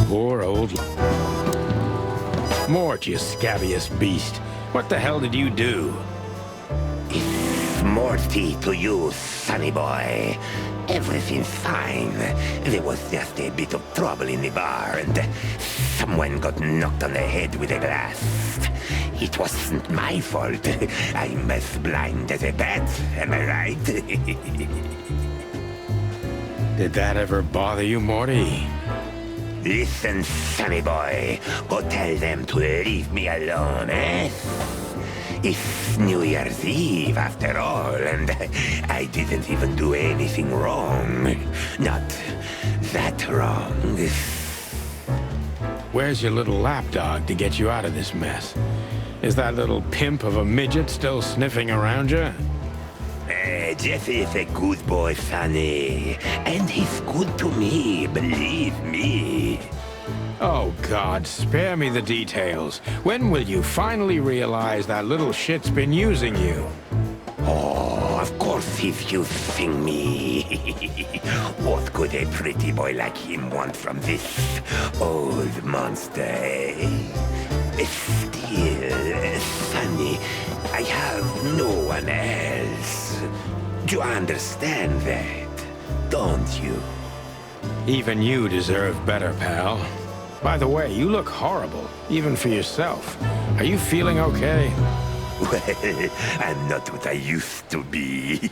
Poor old... Mort, you scabious beast. What the hell did you do? It's Morty to you, sonny boy. Everything's fine. There was just a bit of trouble in the bar, and someone got knocked on the head with a glass. It wasn't my fault. I'm as blind as a bat, am I right? Did that ever bother you, Morty? Listen, sonny boy. Go tell them to leave me alone, eh? It's New Year's Eve, after all, and I didn't even do anything wrong. Not that wrong. Where's your little lapdog to get you out of this mess? Is that little pimp of a midget still sniffing around you? Jeff is a good boy, Sonny. And he's good to me, believe me. Oh, God, spare me the details. When will you finally realize that little shit's been using you? Oh, of course he's using me. What could a pretty boy like him want from this old monster, eh? Still, Sonny, I have no one else. Do you understand that, don't you? Even you deserve better, pal. By the way, you look horrible, even for yourself. Are you feeling okay? Well, I'm not what I used to be.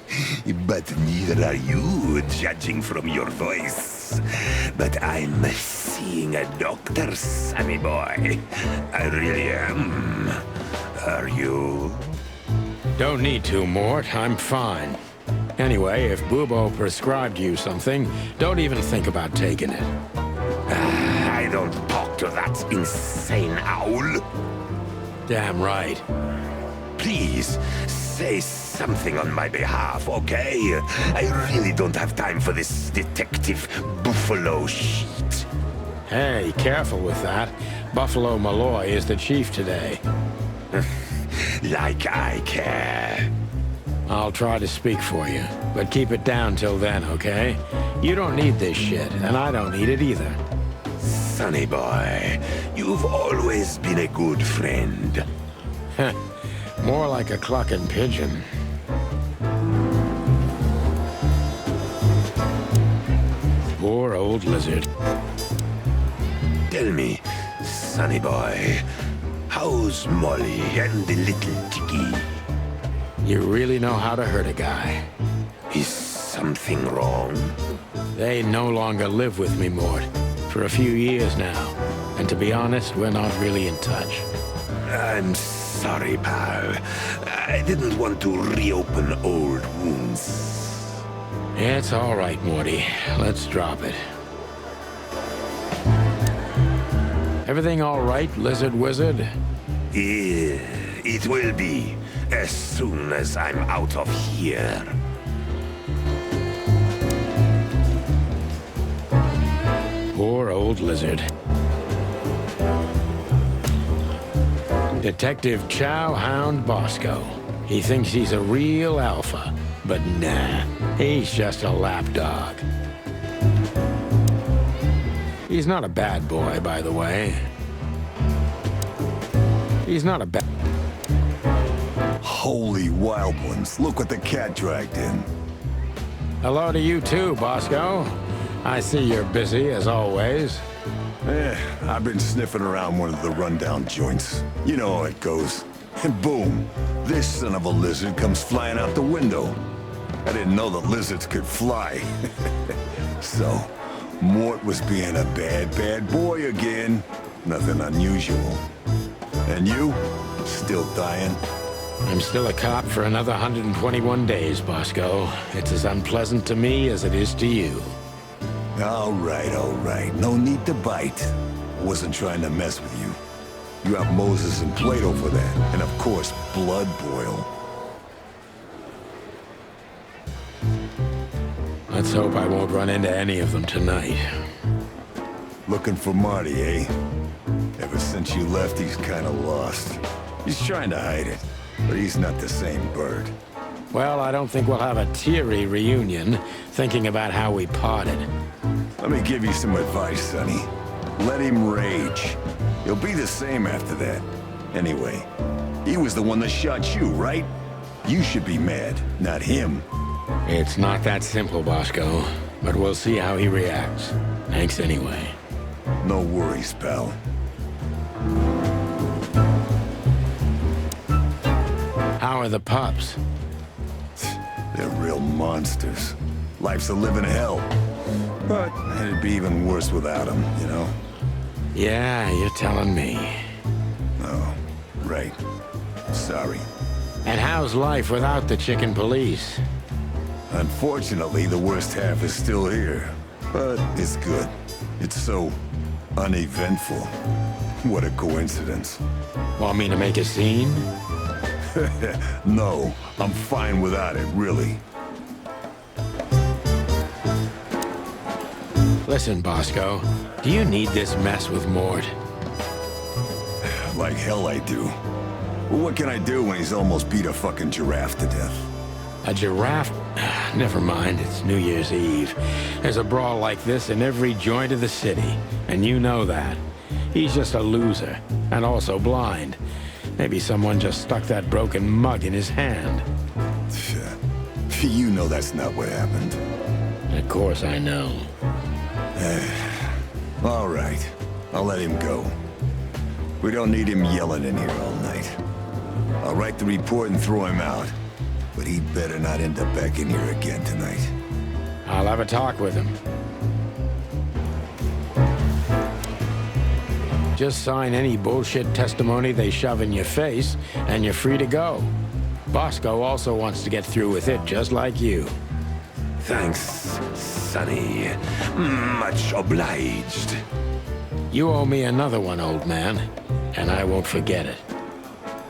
But neither are you, judging from your voice. But I'm seeing a doctor, sonny boy. I really am. Are you? Don't need to, Mort. I'm fine. Anyway, if Bubo prescribed you something, don't even think about taking it. I don't talk to that insane owl. Damn right. Please, say something on my behalf, okay? I really don't have time for this Detective Buffalo shit. Hey, careful with that. Buffalo Malloy is the chief today. Like I care. I'll try to speak for you, but keep it down till then, okay? You don't need this shit, and I don't need it either. Sonny boy, you've always been a good friend. More like a clucking pigeon. Poor old lizard. Tell me, Sonny boy, how's Molly and the little Tiki? You really know how to hurt a guy. Is something wrong? They no longer live with me, Mort. For a few years now. And to be honest, we're not really in touch. I'm sorry, pal. I didn't want to reopen old wounds. It's all right, Morty. Let's drop it. Everything all right, Lizard Wizard? Yeah, it will be. As soon as I'm out of here. Poor old lizard. Detective Chow Hound Bosco. He thinks he's a real alpha, but nah, he's just a lapdog. He's not a bad boy, by the way. He's not a bad... Holy wild ones, look what the cat dragged in. Hello to you too, Bosco. I see you're busy, as always. I've been sniffing around one of the rundown joints. You know how it goes. And boom, this son of a lizard comes flying out the window. I didn't know that lizards could fly. So, Mort was being a bad boy again. Nothing unusual. And you? Still dying? I'm still a cop for another 121 days, Bosco. It's as unpleasant to me as it is to you. All right. No need to bite. I wasn't trying to mess with you. You have Moses and Plato for that. And of course, Blood Boil. Let's hope I won't run into any of them tonight. Looking for Marty, eh? Ever since you left, he's kinda lost. He's trying to hide it, but he's not the same bird. Well, I don't think we'll have a teary reunion, thinking about how we parted. Let me give you some advice, Sonny. Let him rage. He'll be the same after that. Anyway, he was the one that shot you, right? You should be mad, not him. It's not that simple, Bosco, but we'll see how he reacts. Thanks anyway. No worries, pal. How are the pups? They're real monsters. Life's a living hell. But it'd be even worse without them, you know? Yeah, you're telling me. Oh, right. Sorry. And how's life without the chicken police? Unfortunately, the worst half is still here. But it's good. It's so uneventful. What a coincidence. Want me to make a scene? No, I'm fine without it, really. Listen, Bosco, do you need this mess with Mort? Like hell I do. But what can I do when he's almost beat a fucking giraffe to death? A giraffe? Never mind, it's New Year's Eve. There's a brawl like this in every joint of the city, and you know that. He's just a loser, and also blind. Maybe someone just stuck that broken mug in his hand. You know that's not what happened. Of course I know. All right, I'll let him go. We don't need him yelling in here all night. I'll write the report and throw him out. But he better not end up back in here again tonight. I'll have a talk with him. Just sign any bullshit testimony they shove in your face, and you're free to go. Bosco also wants to get through with it, just like you. Thanks, Sonny. Much obliged. You owe me another one, old man, and I won't forget it.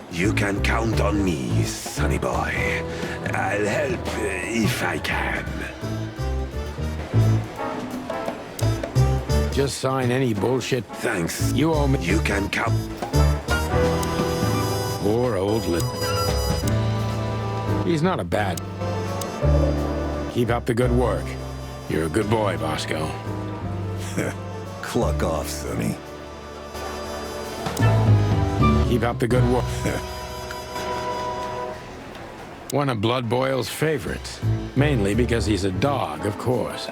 You can count on me, Sonny boy. I'll help if I can. Just sign any bullshit. Thanks. You owe me. You can count. Poor old He's not a bad... Keep up the good work. You're a good boy, Bosco. Cluck off, Sonny. Keep up the good work. One of Blood Boyle's favorites. Mainly because he's a dog, of course.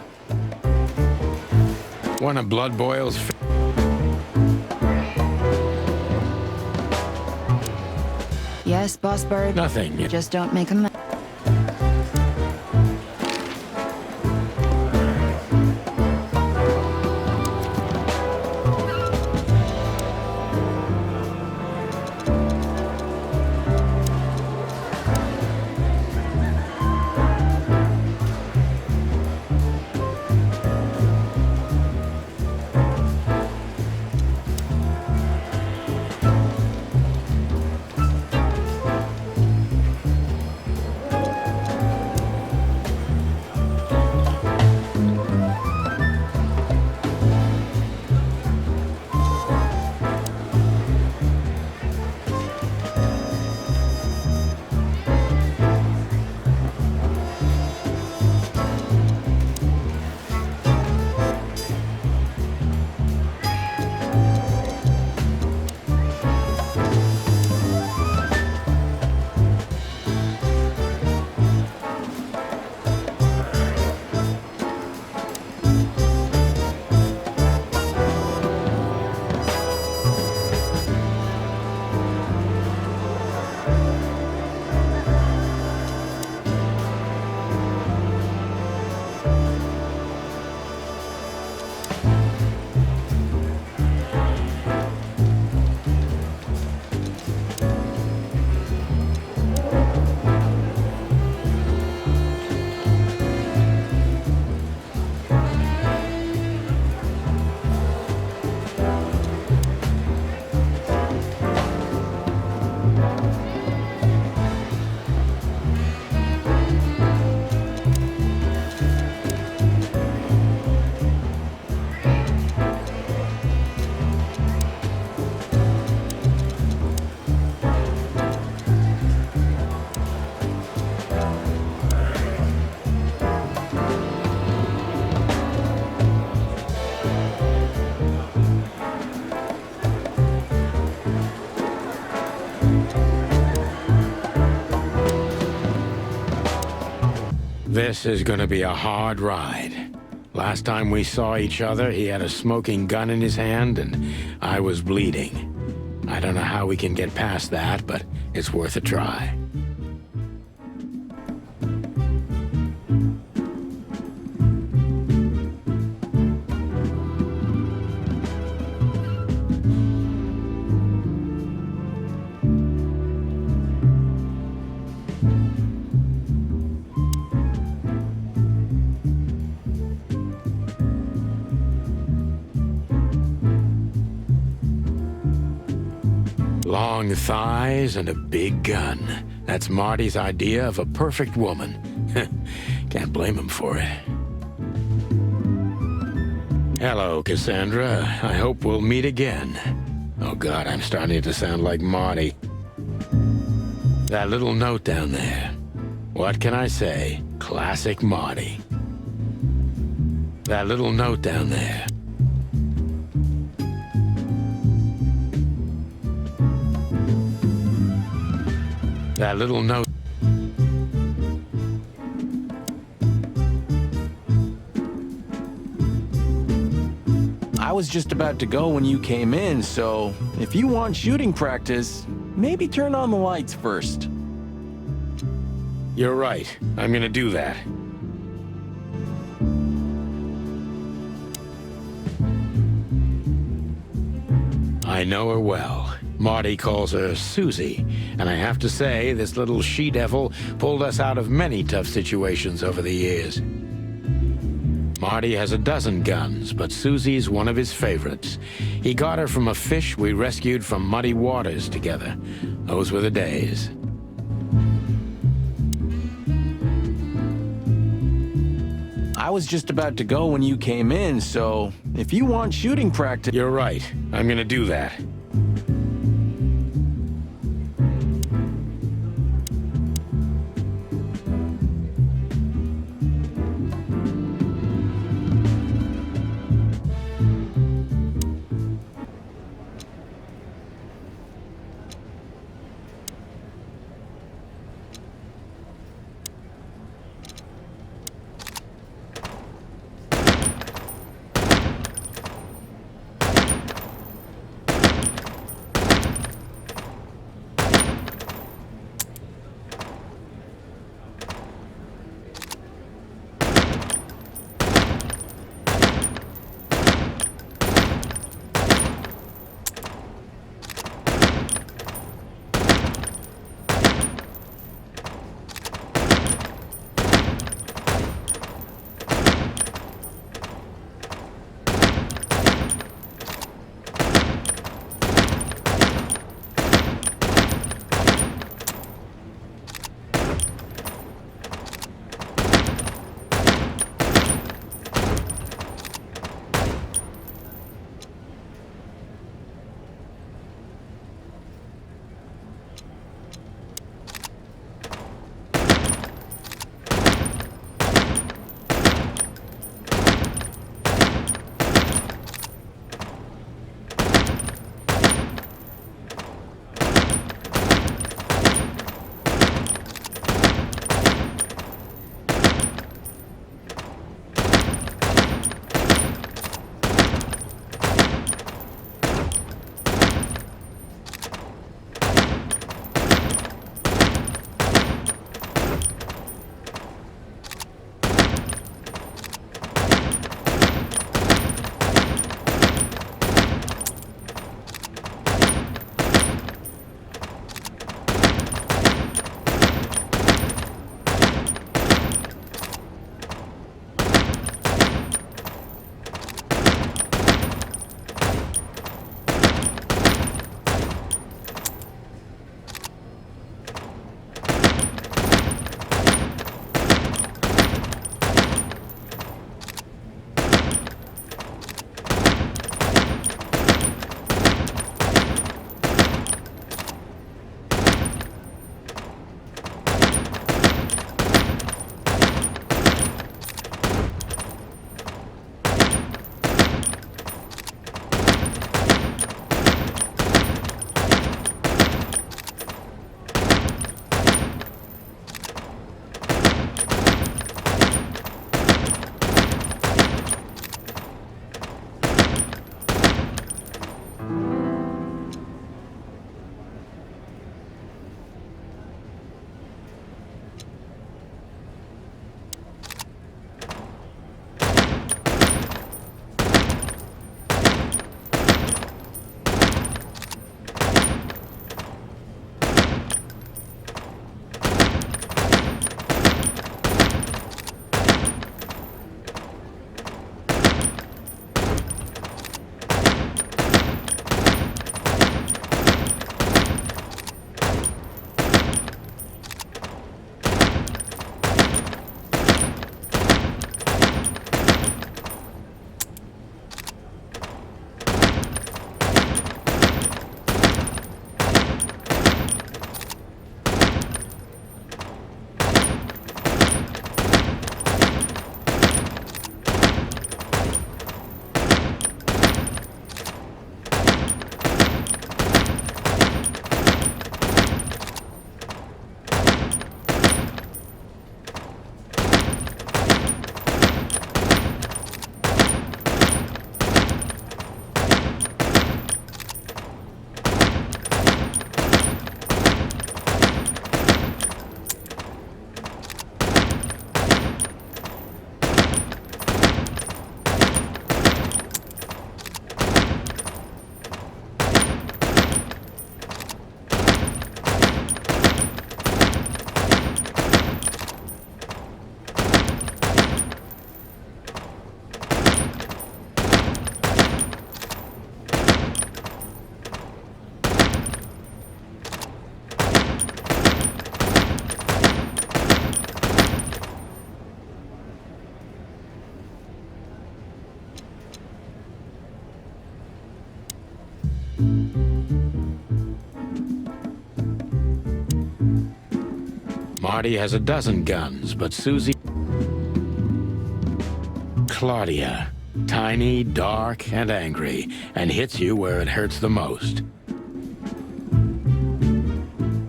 One of Blood Boyle's Yes, Boss Bird? Nothing. Just don't make a mess. This is gonna be a hard ride. Last time we saw each other, he had a smoking gun in his hand, and I was bleeding. I don't know how we can get past that, but it's worth a try. Long thighs and a big gun. That's Marty's idea of a perfect woman. Can't blame him for it. Hello, Cassandra. I hope we'll meet again. Oh God, I'm starting to sound like Marty. That little note down there. What can I say? Classic Marty. That little note down there. That little note. I was just about to go when you came in, so if you want shooting practice, maybe turn on the lights first. You're right. I'm gonna do that. I know her well. Marty calls her Susie, and I have to say, this little she-devil pulled us out of many tough situations over the years. Marty has a dozen guns, but Susie's one of his favorites. He got her from a fish we rescued from muddy waters together. Those were the days. I was just about to go when you came in, so if you want shooting practice... You're right. I'm gonna do that. Marty has a dozen guns, but Susie... Claudia. Tiny, dark, and angry, and hits you where it hurts the most.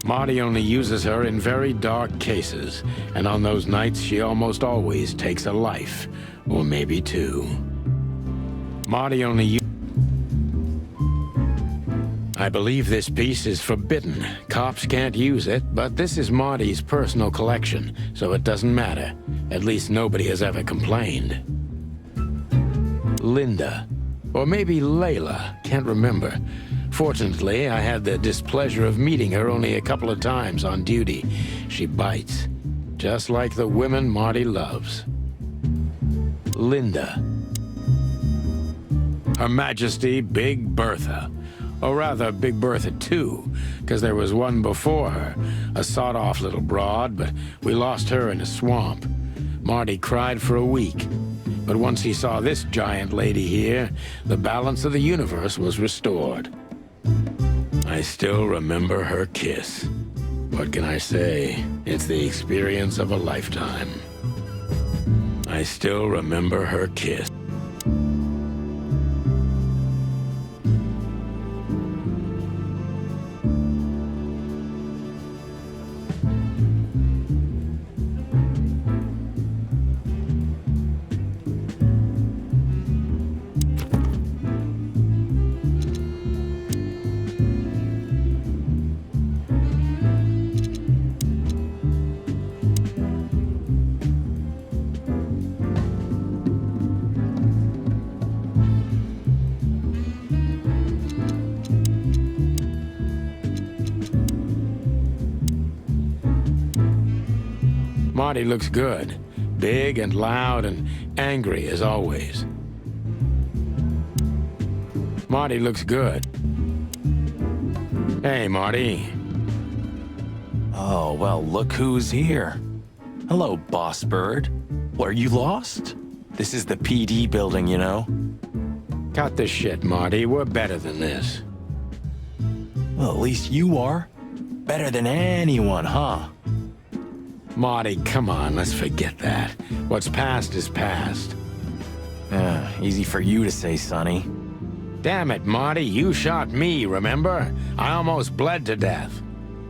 Marty only uses her in very dark cases, and on those nights she almost always takes a life, or maybe two. Marty only I believe this piece is forbidden. Cops can't use it, but this is Marty's personal collection, so it doesn't matter. At least nobody has ever complained. Linda. Or maybe Layla. Can't remember. Fortunately, I had the displeasure of meeting her only a couple of times on duty. She bites. Just like the women Marty loves. Linda. Her Majesty Big Bertha. Or rather, Big Bertha 2, because there was one before her, a sawed-off little broad, but we lost her in a swamp. Marty cried for a week, but once he saw this giant lady here, the balance of the universe was restored. I still remember her kiss. What can I say? It's the experience of a lifetime. I still remember her kiss. Marty looks good. Big and loud and angry as always. Marty looks good. Hey, Marty. Oh, well, look who's here. Hello, Boss Bird. What, are you lost? This is the PD building, you know? Cut the shit, Marty. We're better than this. Well, at least you are. Better than anyone, huh? Marty, come on, let's forget that. What's past is past. Easy for you to say, Sonny. Damn it, Marty, you shot me, remember? I almost bled to death.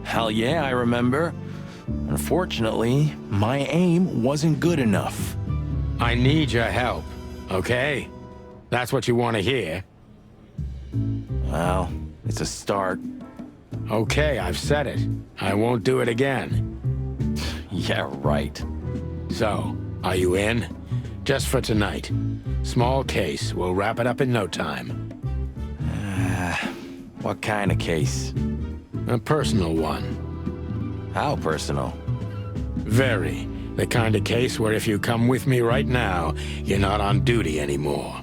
Hell yeah, I remember. Unfortunately, my aim wasn't good enough. I need your help, okay? That's what you want to hear. Well, it's a start. Okay, I've said it. I won't do it again. Yeah, right. So, are you in? Just for tonight. Small case. We'll wrap it up in no time. What kind of case? A personal one. How personal? Very. The kind of case where if you come with me right now, you're not on duty anymore.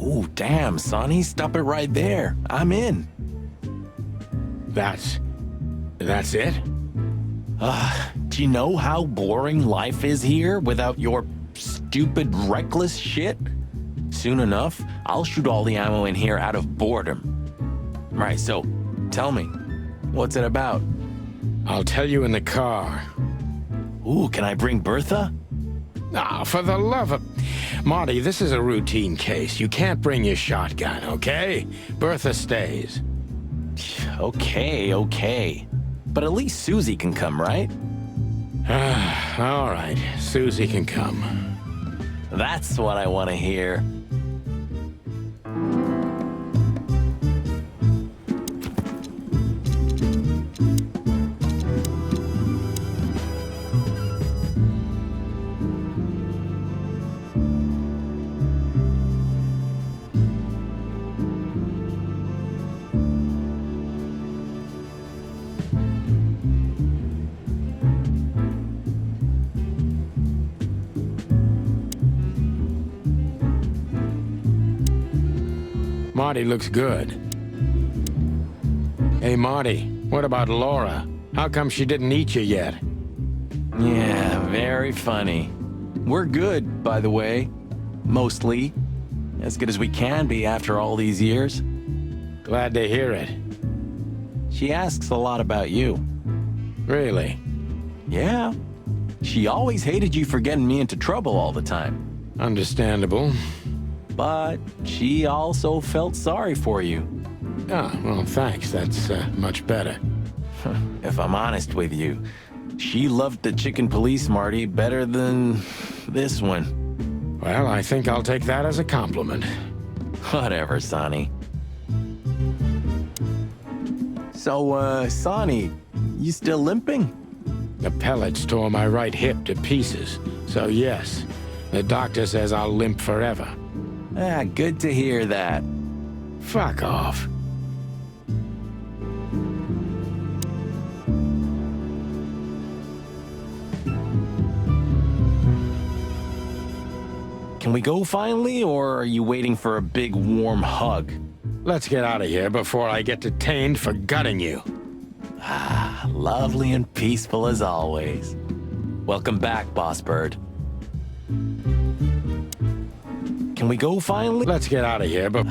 Ooh, damn, Sonny. Stop it right there. I'm in. That's it? Do you know how boring life is here without your stupid, reckless shit? Soon enough, I'll shoot all the ammo in here out of boredom. Right, so, tell me, what's it about? I'll tell you in the car. Ooh, can I bring Bertha? Ah, for the love of... Marty, this is a routine case. You can't bring your shotgun, okay? Bertha stays. Okay. But at least Susie can come, right? All right, Susie can come. That's what I want to hear. Marty looks good. Hey, Marty, what about Laura? How come she didn't eat you yet? Yeah, very funny. We're good, by the way. Mostly. As good as we can be after all these years. Glad to hear it. She asks a lot about you. Really? Yeah. She always hated you for getting me into trouble all the time. Understandable. But she also felt sorry for you. Ah, well, thanks. That's much better. If I'm honest with you, she loved the chicken police Marty better than this one. Well, I think I'll take that as a compliment. Whatever, Sonny. So, Sonny, you still limping? The pellets tore my right hip to pieces, so yes. The doctor says I'll limp forever. Ah, good to hear that. Fuck off. Can we go finally, or are you waiting for a big warm hug? Let's get out of here before I get detained for gutting you. Ah, lovely and peaceful as always. Welcome back, Boss Bird. Can we go finally? Let's get out of here, but...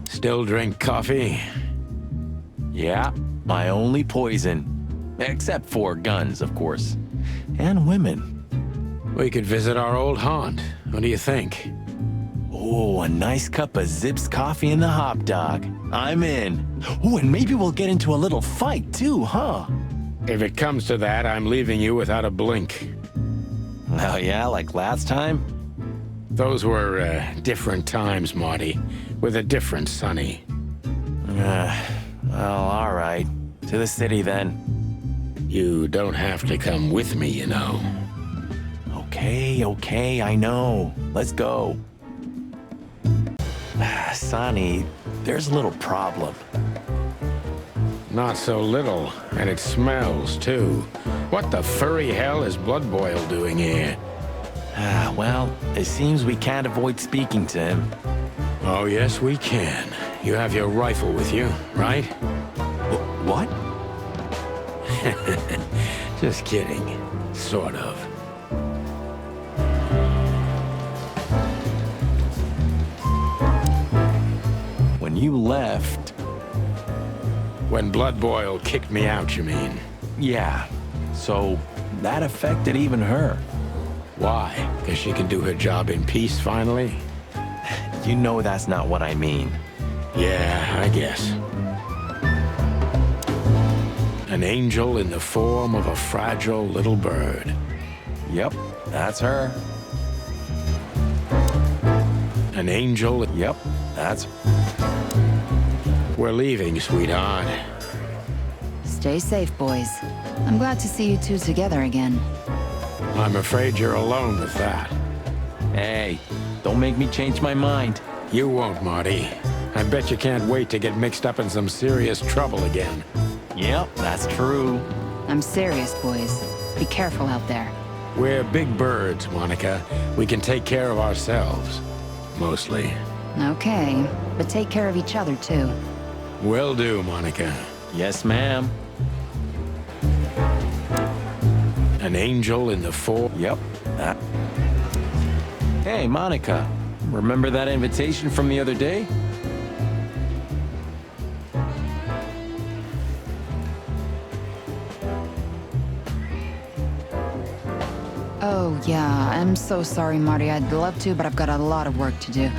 Still drink coffee? Yeah, my only poison. Except for guns, of course. And women. We could visit our old haunt. What do you think? Oh, a nice cup of Zips coffee and a hot dog. I'm in. Oh, and maybe we'll get into a little fight too, huh? If it comes to that, I'm leaving you without a blink. Oh yeah, like last time? Those were different times, Marty. With a different Sonny. Well, all right. To the city, then. You don't have to come with me, you know. Okay, I know. Let's go. Sonny, there's a little problem. Not so little, and it smells, too. What the furry hell is Blood Boil doing here? Well, it seems we can't avoid speaking to him. Oh, yes, we can. You have your rifle with you, right? What? Just kidding. Sort of. When you left... When Blood Boil kicked me out, you mean? Yeah. So, that affected even her. Why? Because she can do her job in peace, finally? You know that's not what I mean. Yeah, I guess. An angel in the form of a fragile little bird. Yep, that's her. An angel? Yep, that's... We're leaving, sweetheart. Stay safe, boys. I'm glad to see you two together again. I'm afraid you're alone with that. Hey, don't make me change my mind. You won't, Marty. I bet you can't wait to get mixed up in some serious trouble again. Yep, that's true. I'm serious, boys. Be careful out there. We're big birds, Monica. We can take care of ourselves. Mostly. Okay, but take care of each other, too. Will do, Monica. Yes, ma'am. An angel in the form... Yep. Hey, Monica. Remember that invitation from the other day? Oh, yeah. I'm so sorry, Marty. I'd love to, but I've got a lot of work to do.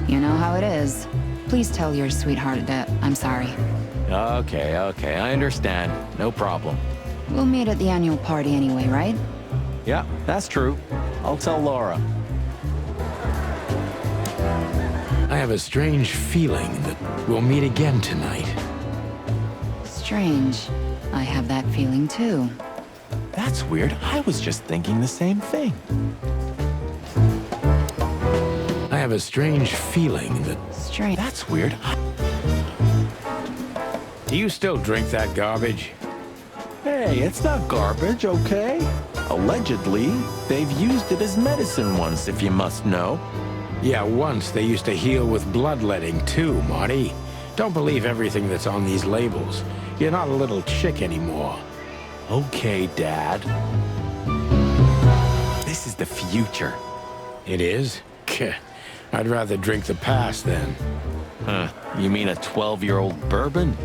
You know how it is. Please tell your sweetheart that I'm sorry. Okay, I understand. No problem. We'll meet at the annual party anyway, right? Yeah, that's true. I'll tell Laura. I have a strange feeling that we'll meet again tonight. Strange. I have that feeling, too. That's weird. I was just thinking the same thing. I have a strange feeling that... Strange. That's weird. Do you still drink that garbage? Hey, it's not garbage, okay? Allegedly, they've used it as medicine once, if you must know. Yeah, once they used to heal with bloodletting too, Marty. Don't believe everything that's on these labels. You're not a little chick anymore. Okay, Dad. This is the future. It is? I'd rather drink the past then. Huh, you mean a 12-year-old bourbon?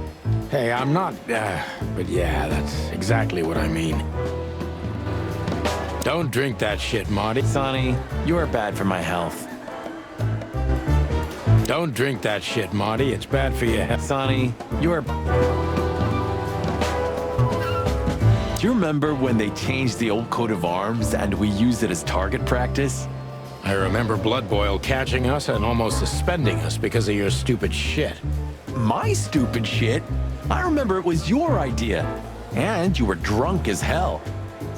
Hey, I'm not, but yeah, that's exactly what I mean. Don't drink that shit, Marty. Sonny, you are bad for my health. Don't drink that shit, Marty. It's bad for your health. Sonny, you are... Do you remember when they changed the old coat of arms and we used it as target practice? I remember Blood Boil catching us and almost suspending us because of your stupid shit. My stupid shit? I remember it was your idea. And you were drunk as hell.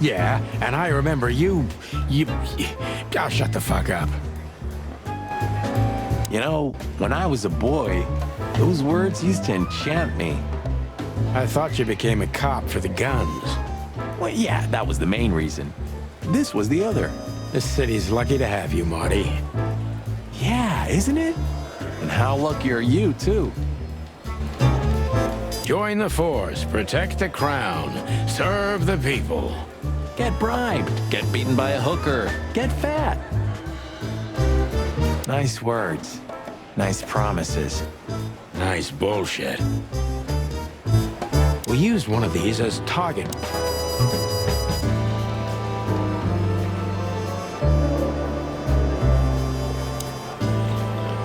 Yeah, and I remember you... Oh, shut the fuck up. You know, when I was a boy, those words used to enchant me. I thought you became a cop for the guns. Well, yeah, that was the main reason. This was the other. This city's lucky to have you, Marty. Yeah, isn't it? And how lucky are you, too? Join the force, protect the crown, serve the people. Get bribed, get beaten by a hooker, get fat. Nice words, nice promises. Nice bullshit. We used one of these as target.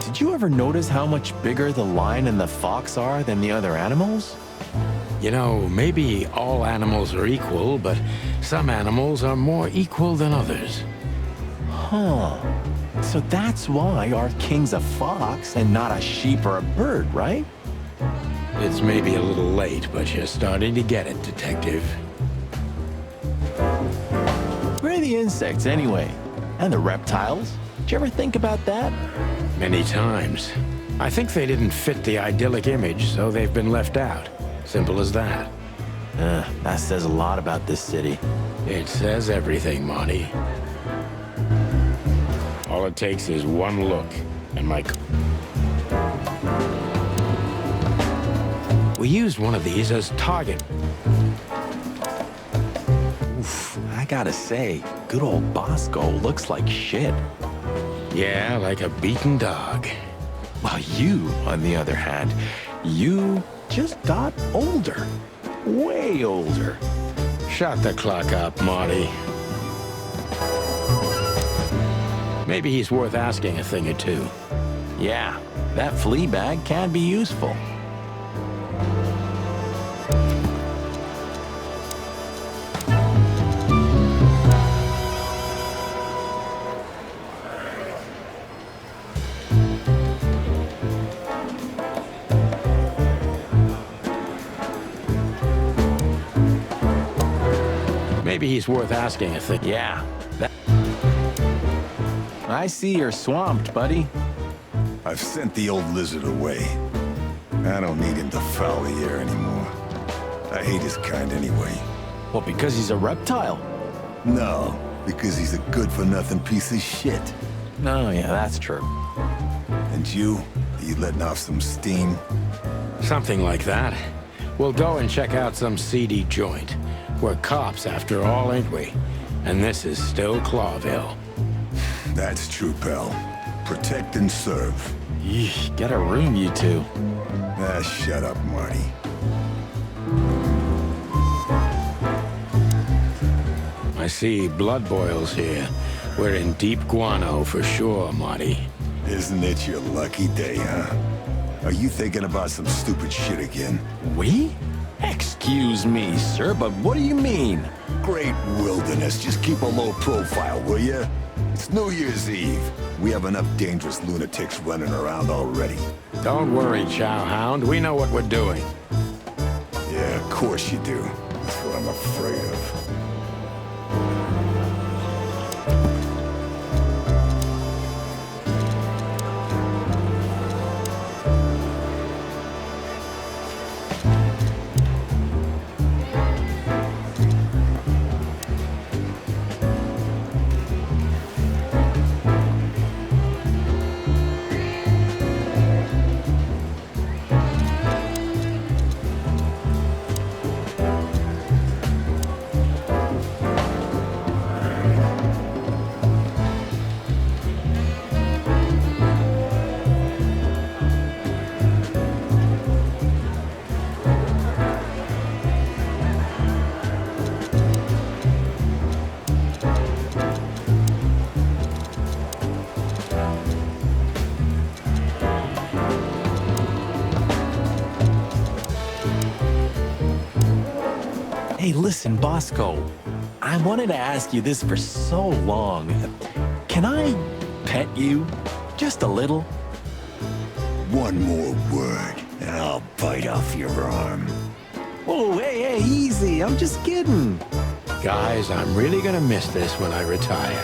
Did you ever notice how much bigger the lion and the fox are than the other animals? You know, maybe all animals are equal, but some animals are more equal than others. Huh. So that's why our king's a fox and not a sheep or a bird, right? It's maybe a little late, but you're starting to get it, Detective. Where are the insects, anyway? And the reptiles? Did you ever think about that? Many times. I think they didn't fit the idyllic image, so they've been left out. Simple as that. That says a lot about this city. It says everything, Monty. All it takes is one look, and my... We used one of these as target. Oof, I gotta say, good old Bosco looks like shit. Yeah, like a beaten dog. While you, on the other hand, you just got older. Way older. Shut the clock up, Marty. Maybe he's worth asking a thing or two. Yeah, that flea bag can be useful. Maybe he's worth asking a thing. Yeah. I see you're swamped, buddy. I've sent the old lizard away. I don't need him to foul the air anymore. I hate his kind anyway. Well, because he's a reptile. No, because he's a good-for-nothing piece of shit. Oh, yeah, that's true. And you? Are you letting off some steam? Something like that. We'll go and check out some seedy joint. We're cops, after all, ain't we? And this is still Clawville. That's true, pal. Protect and serve. Yeesh, get a room, you two. Ah, shut up, Marty. I see blood boils here. We're in deep guano for sure, Marty. Isn't it your lucky day, huh? Are you thinking about some stupid shit again? We? Excuse me, sir, but what do you mean? Great wilderness. Just keep a low profile, will ya? It's New Year's Eve. We have enough dangerous lunatics running around already. Don't worry, Chowhound. We know what we're doing. Yeah, of course you do. That's what I'm afraid of. listen, Bosco. I wanted to ask you this for so long. Can I pet you? Just a little? One more word, and I'll bite off your arm. Oh, hey, easy. I'm just kidding. Guys, I'm really gonna miss this when I retire.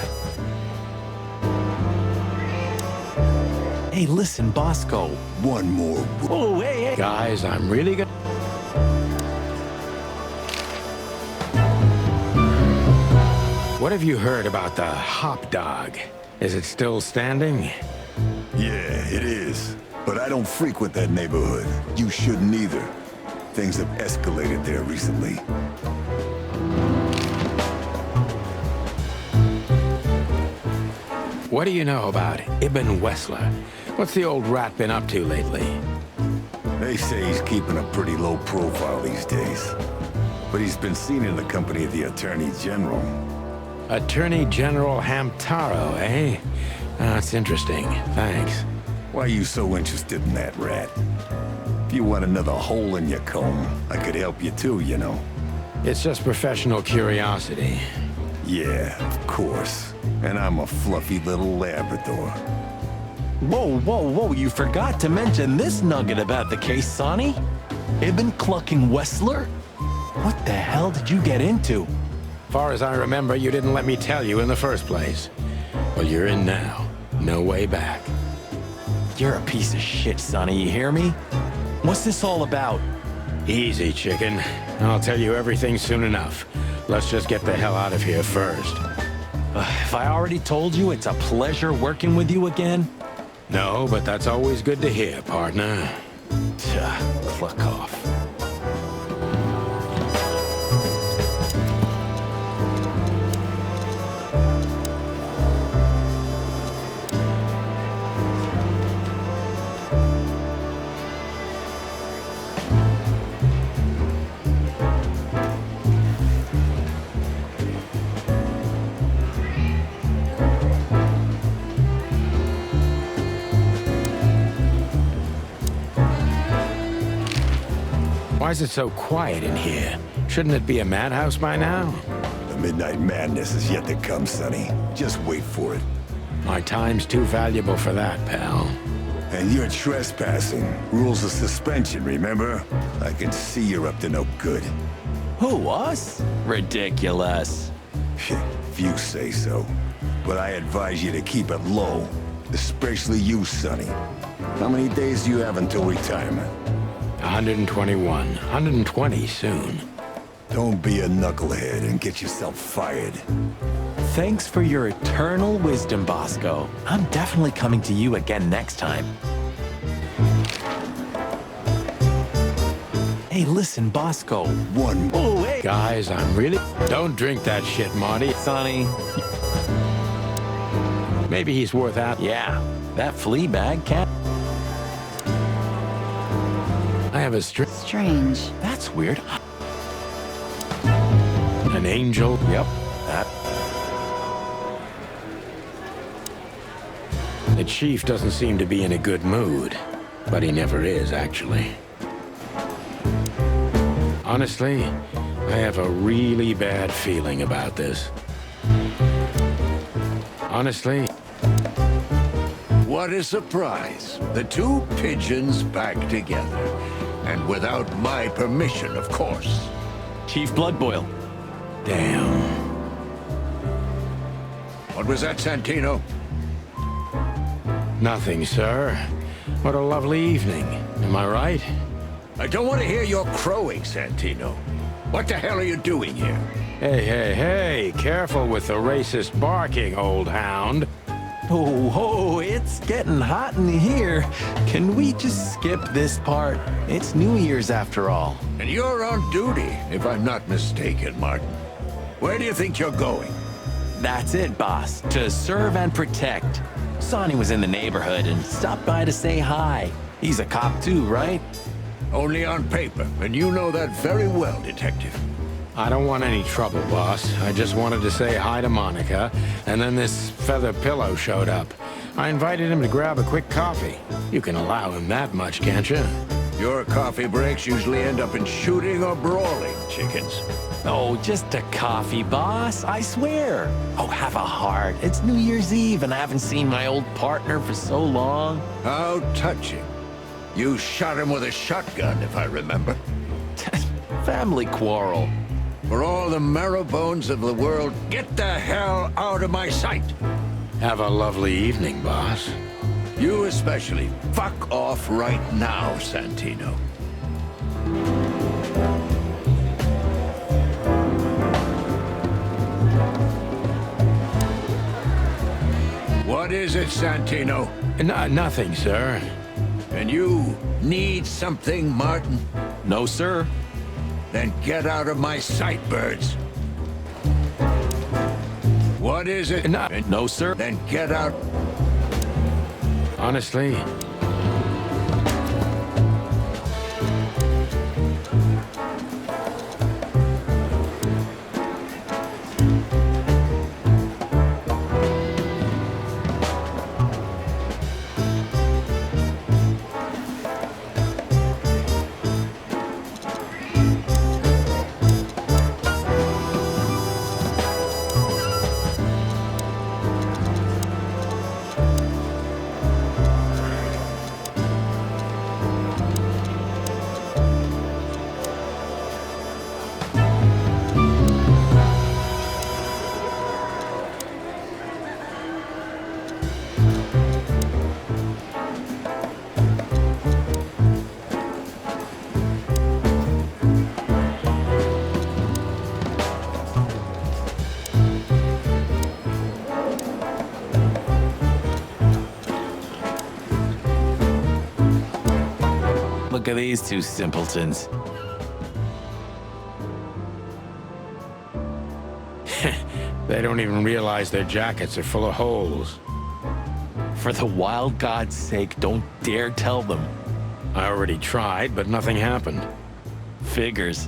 Hey, listen, Bosco. One more word. Oh, hey. Guys, I'm really gonna... What have you heard about the hop dog? Is it still standing? Yeah, it is. But I don't frequent that neighborhood. You shouldn't either. Things have escalated there recently. What do you know about Ibn Wessler? What's the old rat been up to lately? They say he's keeping a pretty low profile these days. But he's been seen in the company of the Attorney General. Attorney General Hamtaro, eh? That's interesting. Thanks. Why are you so interested in that rat? If you want another hole in your comb, I could help you too, you know. It's just professional curiosity. Yeah, of course. And I'm a fluffy little Labrador. Whoa, you forgot to mention this nugget about the case, Sonny. Ibn clucking Wessler? What the hell did you get into? Far as I remember, you didn't let me tell you in the first place. Well, you're in now. No way back. You're a piece of shit, Sonny, you hear me? What's this all about? Easy, chicken. I'll tell you everything soon enough. Let's just get the hell out of here first. If I already told you, it's a pleasure working with you again. No, but that's always good to hear, partner. Cluck off. Why is it so quiet in here? Shouldn't it be a madhouse by now? The midnight madness is yet to come, Sonny. Just wait for it. My time's too valuable for that, pal. And you're trespassing. Rules of suspension, remember? I can see you're up to no good. Who, us? Ridiculous. If you say so. But I advise you to keep it low. Especially you, Sonny. How many days do you have until retirement? 121. 120 soon. Don't be a knucklehead and get yourself fired. Thanks for your eternal wisdom, Bosco. I'm definitely coming to you again next time. Hey, listen, Bosco. One. Oh, hey. Guys, I'm really... Don't drink that shit, Marty. Sonny. Maybe he's worth out. Yeah, that flea bag cat. I have a Strange. That's weird. An angel. Yep. That. The chief doesn't seem to be in a good mood. But he never is, actually. Honestly, I have a really bad feeling about this. Honestly. What a surprise. The two pigeons back together. And without my permission, of course. Chief Bloodboil. Damn. What was that, Santino? Nothing, sir. What a lovely evening. Am I right? I don't want to hear your crowing, Santino. What the hell are you doing here? Hey, careful with the racist barking, old hound. Oh, it's getting hot in here. Can we just skip this part? It's New Year's after all. And you're on duty, if I'm not mistaken, Martin. Where do you think you're going? That's it, boss. To serve and protect. Sonny was in the neighborhood and stopped by to say hi. He's a cop too, right? Only on paper, and you know that very well, Detective. I don't want any trouble, boss. I just wanted to say hi to Monica, and then this feather pillow showed up. I invited him to grab a quick coffee. You can allow him that much, can't you? Your coffee breaks usually end up in shooting or brawling, chickens. Oh, just a coffee, boss. I swear. Oh, have a heart. It's New Year's Eve, and I haven't seen my old partner for so long. How touching. You shot him with a shotgun, if I remember. Family quarrel. For all the marrow bones of the world, get the hell out of my sight! Have a lovely evening, boss. You especially. Fuck off right now, Santino. What is it, Santino? Nothing, sir. And you need something, Martin? No, sir. Then get out of my sight, birds. What is it? No, sir. Then get out. Honestly, Look at these two simpletons. they don't even realize their jackets are full of holes. For the wild God's sake, don't dare tell them. I already tried, but nothing happened. Figures.